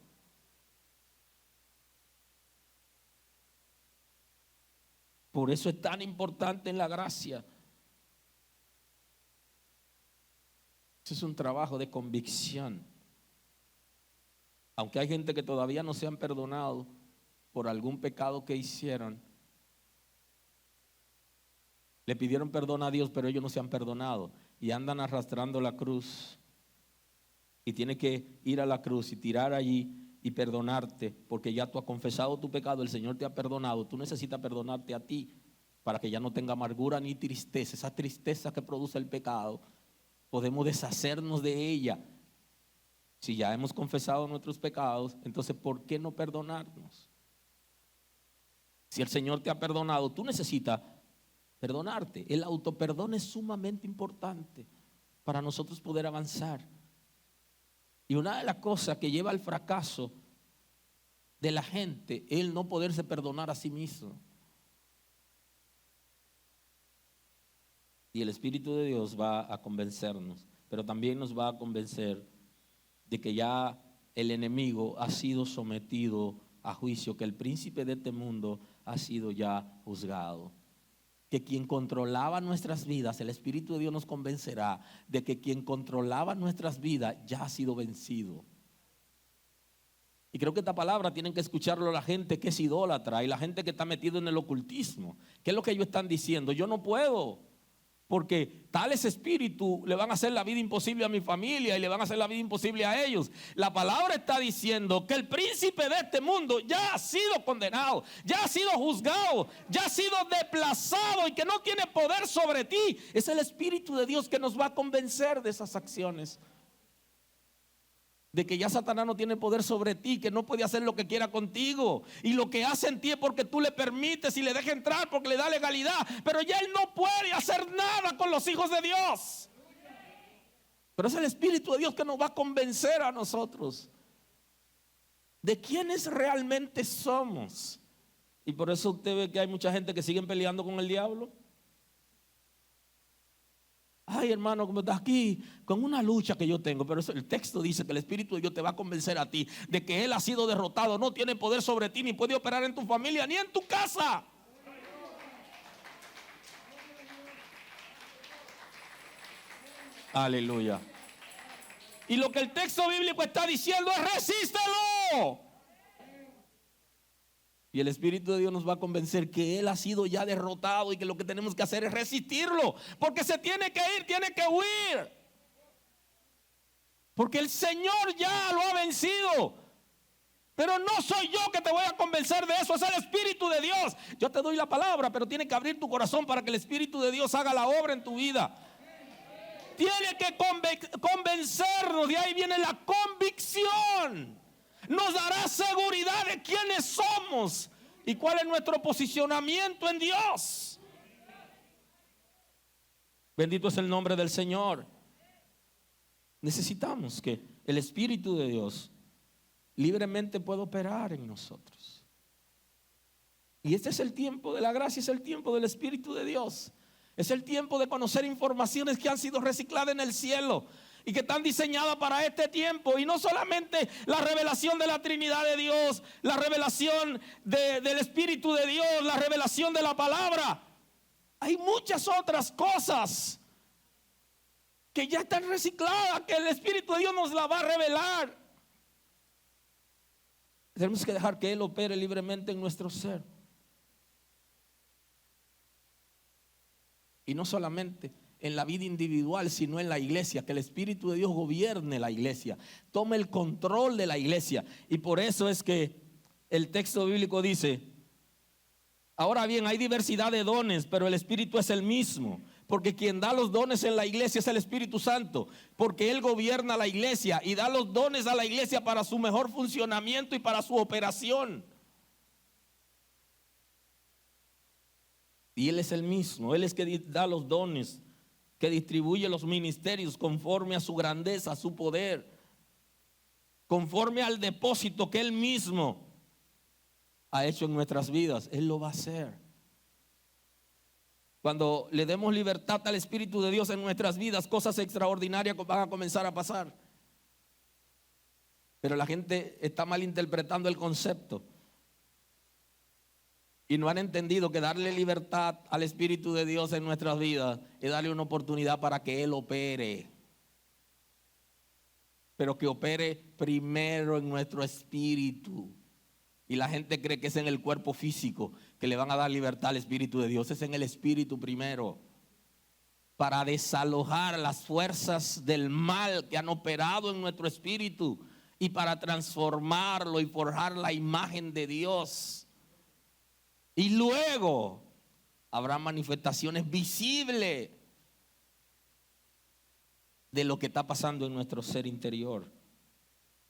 Speaker 1: Por eso es tan importante en la gracia. Eso es un trabajo de convicción. Aunque hay gente que todavía no se han perdonado por algún pecado que hicieron, le pidieron perdón a Dios, pero ellos no se han perdonado y andan arrastrando la cruz. Y tiene que ir a la cruz y tirar allí y perdonarte, porque ya tú has confesado tu pecado, el Señor te ha perdonado. Tú necesitas perdonarte a ti para que ya no tenga amargura ni tristeza. Esa tristeza que produce el pecado, podemos deshacernos de ella. Si ya hemos confesado nuestros pecados, entonces ¿por qué no perdonarnos? Si el Señor te ha perdonado, tú necesitas perdonarte. El autoperdón es sumamente importante para nosotros poder avanzar. Y una de las cosas que lleva al fracaso de la gente es el no poderse perdonar a sí mismo. Y el Espíritu de Dios va a convencernos, pero también nos va a convencer de que ya el enemigo ha sido sometido a juicio, que el príncipe de este mundo ha sido ya juzgado. Que quien controlaba nuestras vidas, el Espíritu de Dios nos convencerá de que quien controlaba nuestras vidas ya ha sido vencido. Y creo que esta palabra tienen que escucharlo la gente que es idólatra y la gente que está metido en el ocultismo. ¿Qué es lo que ellos están diciendo? Yo no puedo, porque tales espíritus le van a hacer la vida imposible a mi familia y le van a hacer la vida imposible a ellos. La palabra está diciendo que el príncipe de este mundo ya ha sido condenado, ya ha sido juzgado, ya ha sido desplazado y que no tiene poder sobre ti. Es el Espíritu de Dios que nos va a convencer de esas acciones. de que ya Satanás no tiene poder sobre ti, que no puede hacer lo que quiera contigo, y lo que hace en ti es porque tú le permites y le dejas entrar, porque le da legalidad, pero ya él no puede hacer nada con los hijos de Dios. Pero es el Espíritu de Dios que nos va a convencer a nosotros de quiénes realmente somos. Y por eso usted ve que hay mucha gente que sigue peleando con el diablo. Ay, hermano, como estás aquí con una lucha que yo tengo, pero el texto dice que el Espíritu de Dios te va a convencer a ti de que Él ha sido derrotado, no tiene poder sobre ti, ni puede operar en tu familia, ni en tu casa. Aleluya. Y lo que el texto bíblico está diciendo es: resístelo. Y el Espíritu de Dios nos va a convencer que Él ha sido ya derrotado y que lo que tenemos que hacer es resistirlo, porque se tiene que ir, tiene que huir, porque el Señor ya lo ha vencido. Pero no soy yo que te voy a convencer de eso, es el Espíritu de Dios. Yo te doy la palabra, pero tienes que abrir tu corazón para que el Espíritu de Dios haga la obra en tu vida. Tiene que convencernos, de ahí viene la convicción. Nos dará seguridad de quiénes somos y cuál es nuestro posicionamiento en Dios. Bendito es el nombre del Señor. Necesitamos que el Espíritu de Dios libremente pueda operar en nosotros. Y este es el tiempo de la gracia, es el tiempo del Espíritu de Dios. Es el tiempo de conocer informaciones que han sido recicladas en el cielo y que están diseñadas para este tiempo. Y no solamente la revelación de la Trinidad de Dios, la revelación del Espíritu de Dios, la revelación de la palabra. Hay muchas otras cosas que ya están recicladas, que el Espíritu de Dios nos la va a revelar. Tenemos que dejar que Él opere libremente en nuestro ser. Y no solamente en la vida individual, sino en la iglesia, que el Espíritu de Dios gobierne la iglesia, tome el control de la iglesia. Y por eso es que el texto bíblico dice: ahora bien, hay diversidad de dones, pero el Espíritu es el mismo, porque quien da los dones en la iglesia es el Espíritu Santo, porque Él gobierna la iglesia y da los dones a la iglesia para su mejor funcionamiento y para su operación. Y Él es el mismo, Él es que da los dones, que distribuye los ministerios conforme a su grandeza, a su poder, conforme al depósito que Él mismo ha hecho en nuestras vidas. Él lo va a hacer. Cuando le demos libertad al Espíritu de Dios en nuestras vidas, cosas extraordinarias van a comenzar a pasar. Pero la gente está malinterpretando el concepto. Y no han entendido que darle libertad al Espíritu de Dios en nuestras vidas es darle una oportunidad para que Él opere. Pero que opere primero en nuestro espíritu. Y la gente cree que es en el cuerpo físico que le van a dar libertad al Espíritu de Dios. Es en el espíritu primero. Para desalojar las fuerzas del mal que han operado en nuestro espíritu. Y para transformarlo y forjar la imagen de Dios. Y luego habrá manifestaciones visibles de lo que está pasando en nuestro ser interior.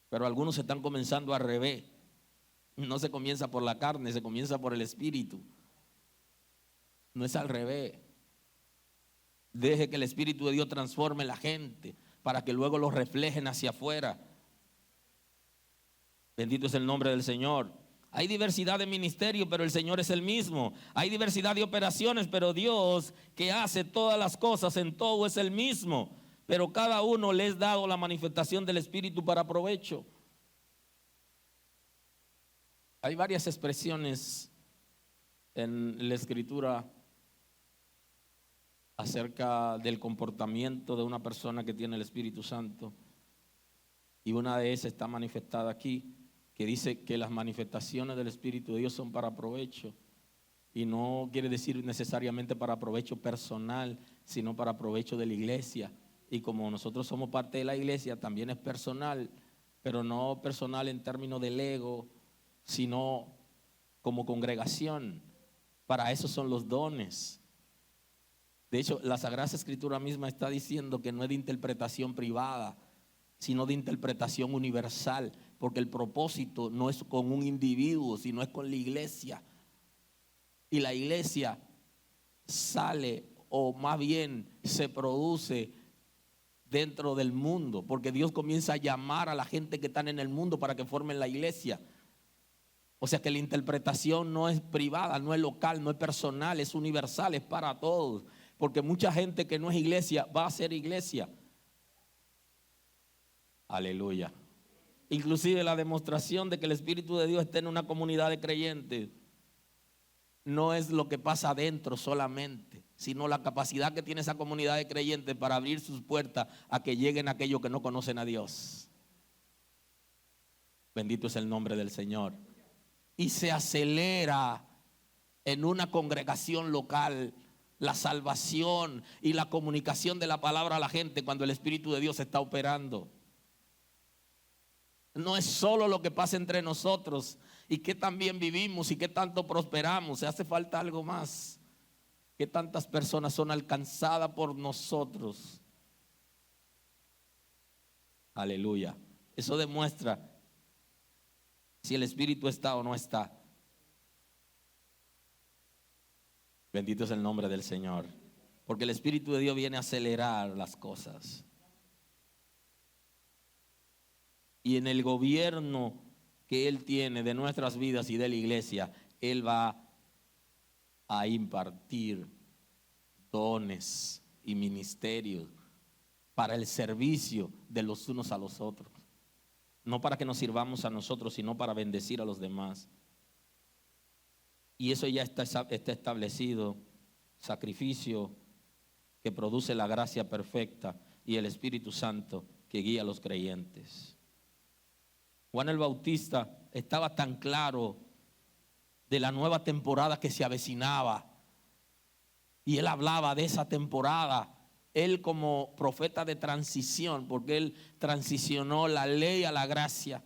Speaker 1: Pero algunos están comenzando al revés. No se comienza por la carne, se comienza por el Espíritu. No es al revés. Deje que el Espíritu de Dios transforme la gente para que luego lo reflejen hacia afuera. Bendito es el nombre del Señor. Hay diversidad de ministerios, pero el Señor es el mismo. Hay diversidad de operaciones, pero Dios, que hace todas las cosas en todo, es el mismo. Pero cada uno le es dado la manifestación del Espíritu para provecho. Hay varias expresiones en la Escritura acerca del comportamiento de una persona que tiene el Espíritu Santo. Y una de esas está manifestada aquí, que dice que las manifestaciones del Espíritu de Dios son para provecho. Y no quiere decir necesariamente para provecho personal, sino para provecho de la iglesia. Y como nosotros somos parte de la iglesia, también es personal, pero no personal en términos del ego, sino como congregación. Para eso son los dones. De hecho, la Sagrada Escritura misma está diciendo que no es de interpretación privada, sino de interpretación universal, porque el propósito no es con un individuo, sino es con la iglesia. Y la iglesia sale, o más bien se produce dentro del mundo, porque Dios comienza a llamar a la gente que están en el mundo para que formen la iglesia. O sea que la interpretación no es privada, no es local, no es personal, es universal, es para todos. Porque mucha gente que no es iglesia va a ser iglesia. Aleluya. Inclusive la demostración de que el Espíritu de Dios está en una comunidad de creyentes no es lo que pasa adentro solamente, sino la capacidad que tiene esa comunidad de creyentes para abrir sus puertas a que lleguen aquellos que no conocen a Dios. Bendito es el nombre del Señor. Y se acelera en una congregación local la salvación y la comunicación de la palabra a la gente cuando el Espíritu de Dios está operando. No es solo lo que pasa entre nosotros y que también vivimos y que tanto prosperamos. Se hace falta algo más. Que tantas personas son alcanzadas por nosotros. Aleluya. Eso demuestra si el Espíritu está o no está. Bendito es el nombre del Señor. Porque el Espíritu de Dios viene a acelerar las cosas. Y en el gobierno que Él tiene de nuestras vidas y de la iglesia, Él va a impartir dones y ministerios para el servicio de los unos a los otros. No para que nos sirvamos a nosotros, sino para bendecir a los demás. Y eso ya está establecido. Sacrificio que produce la gracia perfecta y el Espíritu Santo que guía a los creyentes. Juan el Bautista estaba tan claro de la nueva temporada que se avecinaba. Y él hablaba de esa temporada. Él como profeta de transición, porque él transicionó la ley a la gracia.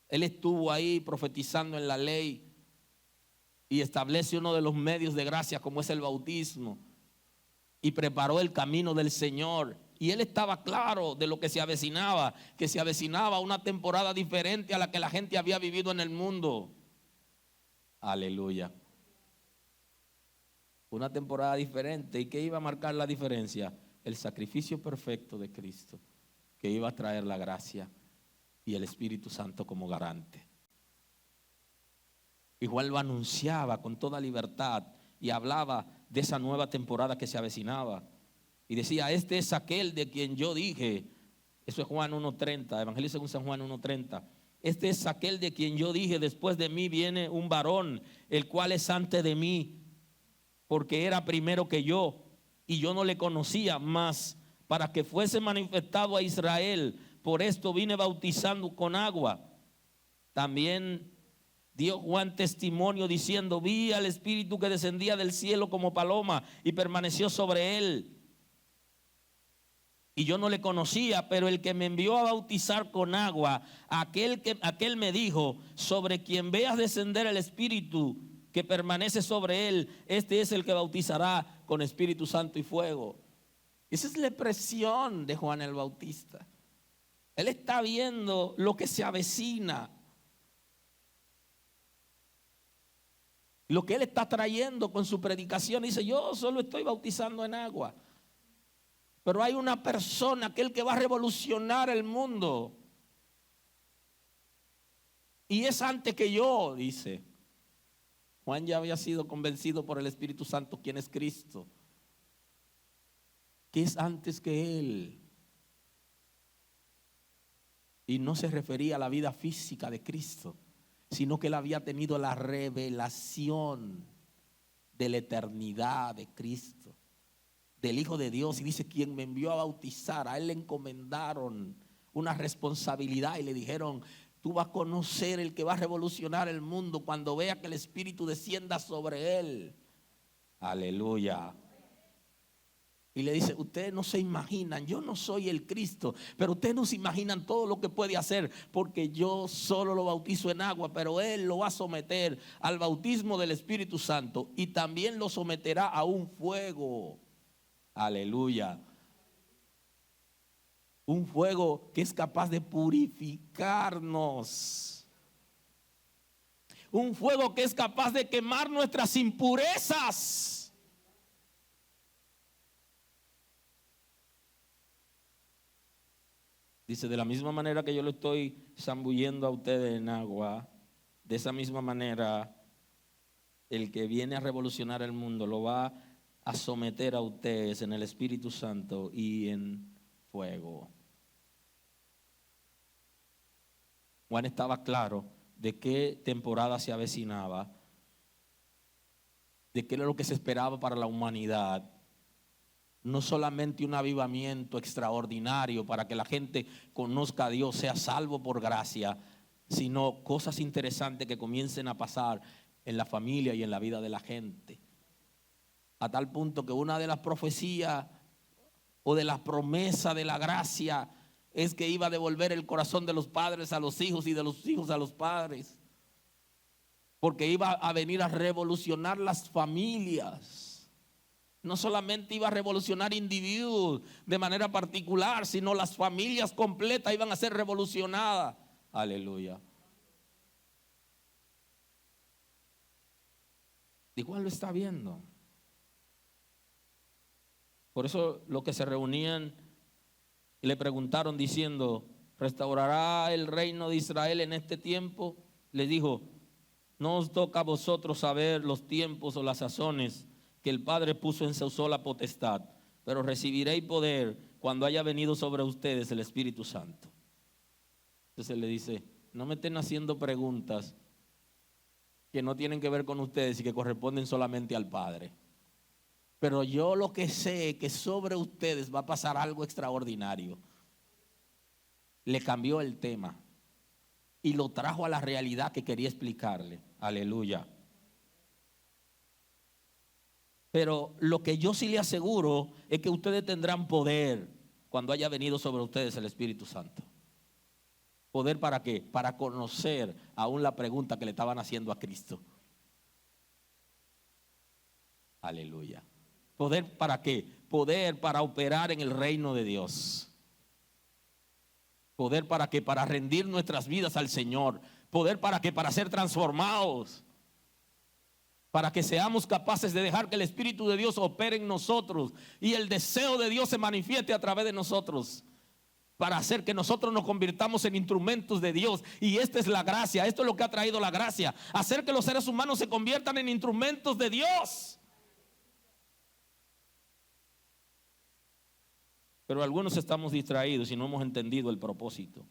Speaker 1: Él estuvo ahí profetizando en la ley y establece uno de los medios de gracia como es el bautismo. Y preparó el camino del Señor. Y él estaba claro de lo que se avecinaba una temporada diferente a la que la gente había vivido en el mundo. Aleluya. Una temporada diferente. ¿Y qué iba a marcar la diferencia? El sacrificio perfecto de Cristo, que iba a traer la gracia y el Espíritu Santo como garante. Y Juan lo anunciaba con toda libertad y hablaba de esa nueva temporada que se avecinaba. Y decía, este es aquel de quien yo dije, eso es Juan 1:30, Evangelio según San Juan 1:30. Este es aquel de quien yo dije, después de mí viene un varón, el cual es antes de mí, porque era primero que yo, y yo no le conocía más, para que fuese manifestado a Israel. Por esto vine bautizando con agua. También dio Juan testimonio diciendo, vi al Espíritu que descendía del cielo como paloma y permaneció sobre él. Y yo no le conocía, pero el que me envió a bautizar con agua, aquel me dijo, sobre quien veas descender el Espíritu que permanece sobre él, este es el que bautizará con Espíritu Santo y fuego. Esa es la expresión de Juan el Bautista. Él está viendo lo que se avecina, lo que él está trayendo con su predicación. Dice, yo solo estoy bautizando en agua, pero hay una persona, aquel que va a revolucionar el mundo, y es antes que yo, dice. Juan ya había sido convencido por el Espíritu Santo quién es Cristo, que es antes que él. Y no se refería a la vida física de Cristo, sino que él había tenido la revelación de la eternidad de Cristo, del Hijo de Dios. Y dice, quien me envió a bautizar, a él le encomendaron una responsabilidad y le dijeron, tú vas a conocer el que va a revolucionar el mundo cuando vea que el Espíritu descienda sobre él. Aleluya. Y le dice, ustedes no se imaginan, yo no soy el Cristo, pero ustedes no se imaginan todo lo que puede hacer, porque yo solo lo bautizo en agua, pero él lo va a someter al bautismo del Espíritu Santo y también lo someterá a un fuego. Aleluya. Un fuego que es capaz de purificarnos. Un fuego que es capaz de quemar nuestras impurezas. Dice, de la misma manera que yo lo estoy zambullendo a ustedes en agua, de esa misma manera el que viene a revolucionar el mundo lo va a someter a ustedes en el Espíritu Santo y en fuego. Juan estaba claro de qué temporada se avecinaba, de qué era lo que se esperaba para la humanidad. No solamente un avivamiento extraordinario para que la gente conozca a Dios, sea salvo por gracia, sino cosas interesantes que comiencen a pasar en la familia y en la vida de la gente. A tal punto que una de las profecías o de las promesas de la gracia es que iba a devolver el corazón de los padres a los hijos y de los hijos a los padres. Porque iba a venir a revolucionar las familias. No solamente iba a revolucionar individuos de manera particular, sino las familias completas iban a ser revolucionadas. Aleluya. ¿Y cuál lo está viendo? Por eso los que se reunían le preguntaron diciendo, ¿restaurará el reino de Israel en este tiempo? Les dijo, no os toca a vosotros saber los tiempos o las sazones que el Padre puso en su sola potestad, pero recibiréis poder cuando haya venido sobre ustedes el Espíritu Santo. Entonces le dice, no me estén haciendo preguntas que no tienen que ver con ustedes y que corresponden solamente al Padre. Pero yo lo que sé es que sobre ustedes va a pasar algo extraordinario. Le cambió el tema y lo trajo a la realidad que quería explicarle. Aleluya. Pero lo que yo sí le aseguro es que ustedes tendrán poder cuando haya venido sobre ustedes el Espíritu Santo. ¿Poder para qué? Para conocer aún la pregunta que le estaban haciendo a Cristo. Aleluya. ¿Poder para qué? Poder para operar en el reino de Dios. ¿Poder para qué? Para rendir nuestras vidas al Señor. ¿Poder para qué? Para ser transformados. Para que seamos capaces de dejar que el Espíritu de Dios opere en nosotros y el deseo de Dios se manifieste a través de nosotros. Para hacer que nosotros nos convirtamos en instrumentos de Dios. Y esta es la gracia, esto es lo que ha traído la gracia. Hacer que los seres humanos se conviertan en instrumentos de Dios. Pero algunos estamos distraídos y no hemos entendido el propósito.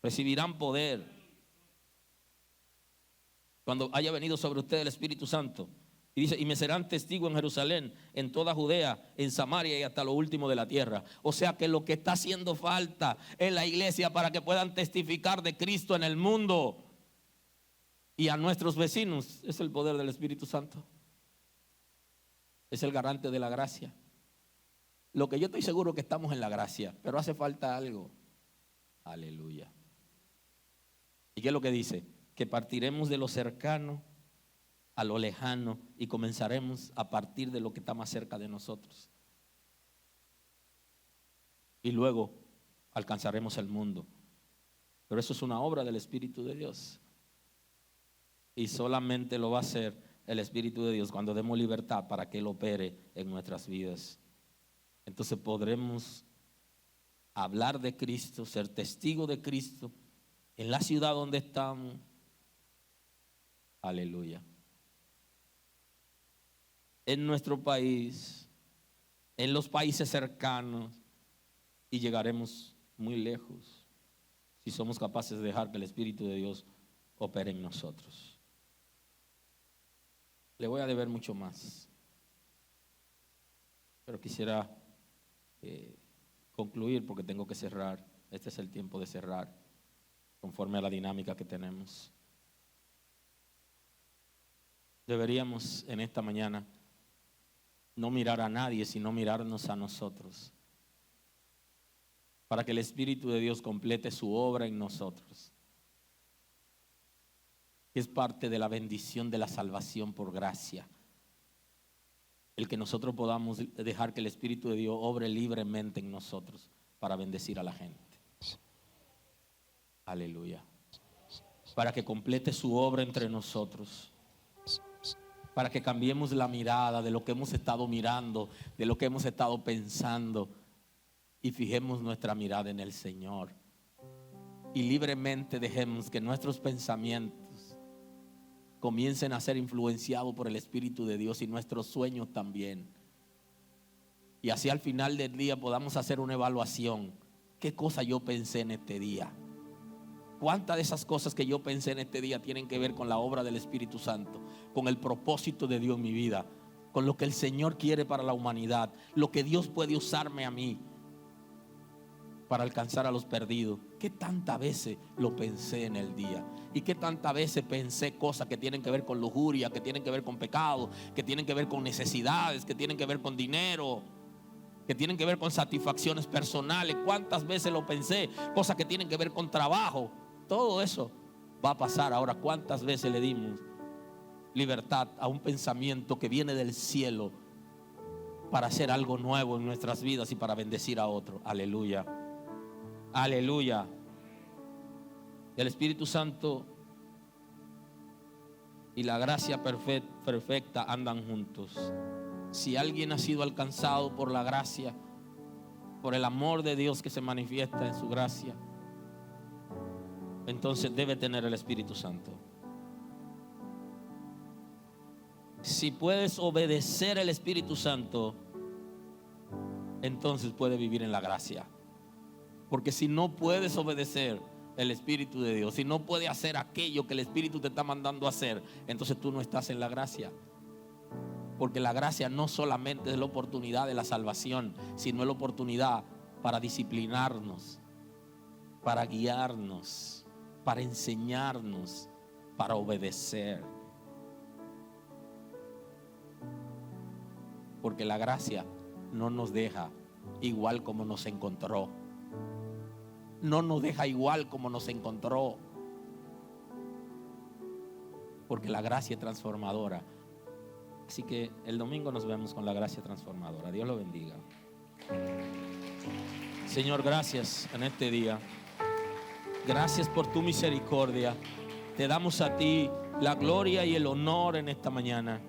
Speaker 1: Recibirán poder cuando haya venido sobre ustedes el Espíritu Santo. Y dice, y me serán testigos en Jerusalén, en toda Judea, en Samaria y hasta lo último de la tierra. O sea que lo que está haciendo falta en la iglesia para que puedan testificar de Cristo en el mundo y a nuestros vecinos es el poder del Espíritu Santo. Es el garante de la gracia. Lo que yo estoy seguro que estamos en la gracia, pero hace falta algo. Aleluya. ¿Y qué es lo que dice? Que partiremos de lo cercano a lo lejano y comenzaremos a partir de lo que está más cerca de nosotros. Y luego alcanzaremos el mundo. Pero eso es una obra del Espíritu de Dios. Y solamente lo va a hacer el Espíritu de Dios cuando demos libertad para que Él opere en nuestras vidas. Entonces podremos hablar de Cristo, ser testigo de Cristo en la ciudad donde estamos. Aleluya. En nuestro país, en los países cercanos, y llegaremos muy lejos si somos capaces de dejar que el Espíritu de Dios opere en nosotros. Le voy a deber mucho más, pero quisiera concluir porque tengo que cerrar. Este es el tiempo de cerrar conforme a la dinámica que tenemos. Deberíamos en esta mañana no mirar a nadie, sino mirarnos a nosotros, para que el Espíritu de Dios complete su obra en nosotros. Es parte de la bendición de la salvación por gracia, el que nosotros podamos dejar que el Espíritu de Dios obre libremente en nosotros, para bendecir a la gente. Aleluya. Para que complete su obra entre nosotros. Para que cambiemos la mirada de lo que hemos estado mirando, de lo que hemos estado pensando, y fijemos nuestra mirada en el Señor. Y libremente dejemos que nuestros pensamientos comiencen a ser influenciados por el Espíritu de Dios y nuestros sueños también. Y así al final del día podamos hacer una evaluación. ¿Qué cosa yo pensé en este día? ¿Cuántas de esas cosas que yo pensé en este día tienen que ver con la obra del Espíritu Santo, con el propósito de Dios en mi vida, con lo que el Señor quiere para la humanidad, lo que Dios puede usarme a mí para alcanzar a los perdidos? ¿Qué tantas veces lo pensé en el día? ¿Y qué tantas veces pensé cosas que tienen que ver con lujuria, que tienen que ver con pecado, que tienen que ver con necesidades, que tienen que ver con dinero, que tienen que ver con satisfacciones personales? ¿Cuántas veces lo pensé? Cosas que tienen que ver con trabajo. Todo eso va a pasar. Ahora, ¿cuántas veces le dimos libertad a un pensamiento que viene del cielo para hacer algo nuevo en nuestras vidas y para bendecir a otros? Aleluya. Aleluya. El Espíritu Santo y la gracia perfecta andan juntos. Si alguien ha sido alcanzado por la gracia, por el amor de Dios que se manifiesta en su gracia, entonces debe tener el Espíritu Santo. Si puedes obedecer el Espíritu Santo, entonces puedes vivir en la gracia. Porque si no puedes obedecer el Espíritu de Dios, si no puedes hacer aquello que el Espíritu te está mandando a hacer, entonces tú no estás en la gracia. Porque la gracia no solamente es la oportunidad de la salvación, sino es la oportunidad para disciplinarnos, para guiarnos, para enseñarnos, para obedecer. Porque la gracia no nos deja igual como nos encontró. No nos deja igual como nos encontró. Porque la gracia es transformadora. Así que el domingo nos vemos con la gracia transformadora. Dios lo bendiga. Señor, gracias en este día. Gracias por tu misericordia. Te damos a ti la gloria y el honor en esta mañana.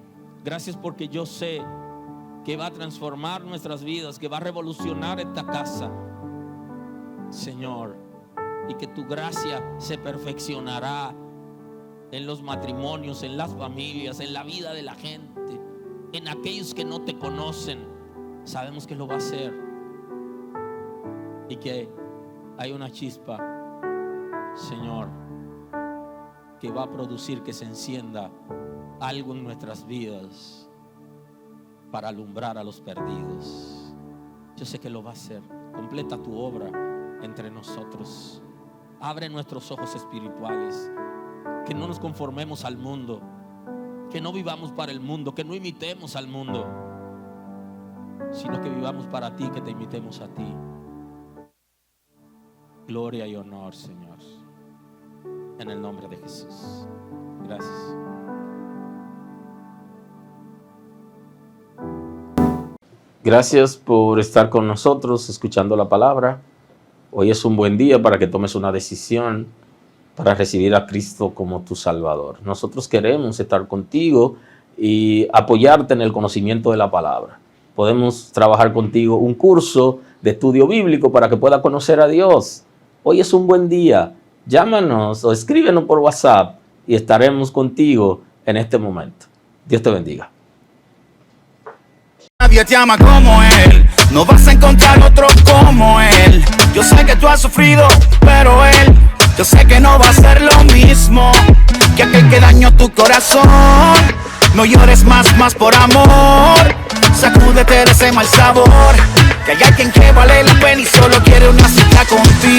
Speaker 1: Gracias porque yo sé que va a transformar nuestras vidas, que va a revolucionar esta casa, Señor, y que tu gracia se perfeccionará en los matrimonios, en las familias, en la vida de la gente, en aquellos que no te conocen. Sabemos que lo va a hacer y que hay una chispa, Señor, que va a producir que se encienda algo en nuestras vidas para alumbrar a los perdidos. Yo sé que lo va a hacer. Completa tu obra entre nosotros. Abre nuestros ojos espirituales. Que no nos conformemos al mundo, que no vivamos para el mundo, que no imitemos al mundo, sino que vivamos para ti, que te imitemos a ti. Gloria y honor, Señor, en el nombre de Jesús. Gracias. Gracias por estar con nosotros escuchando la palabra. Hoy es un buen día para que tomes una decisión para recibir a Cristo como tu Salvador. Nosotros queremos estar contigo y apoyarte en el conocimiento de la palabra. Podemos trabajar contigo un curso de estudio bíblico para que puedas conocer a Dios. Hoy es un buen día. Llámanos o escríbenos por WhatsApp y estaremos contigo en este momento. Dios te bendiga.
Speaker 7: Nadie te ama como él, no vas a encontrar otro como él. Yo sé que tú has sufrido, pero él, yo sé que no va a ser lo mismo que aquel que dañó tu corazón. No llores más por amor. Sacúdete de ese mal sabor, que hay alguien que vale la pena y solo quiere una cita contigo.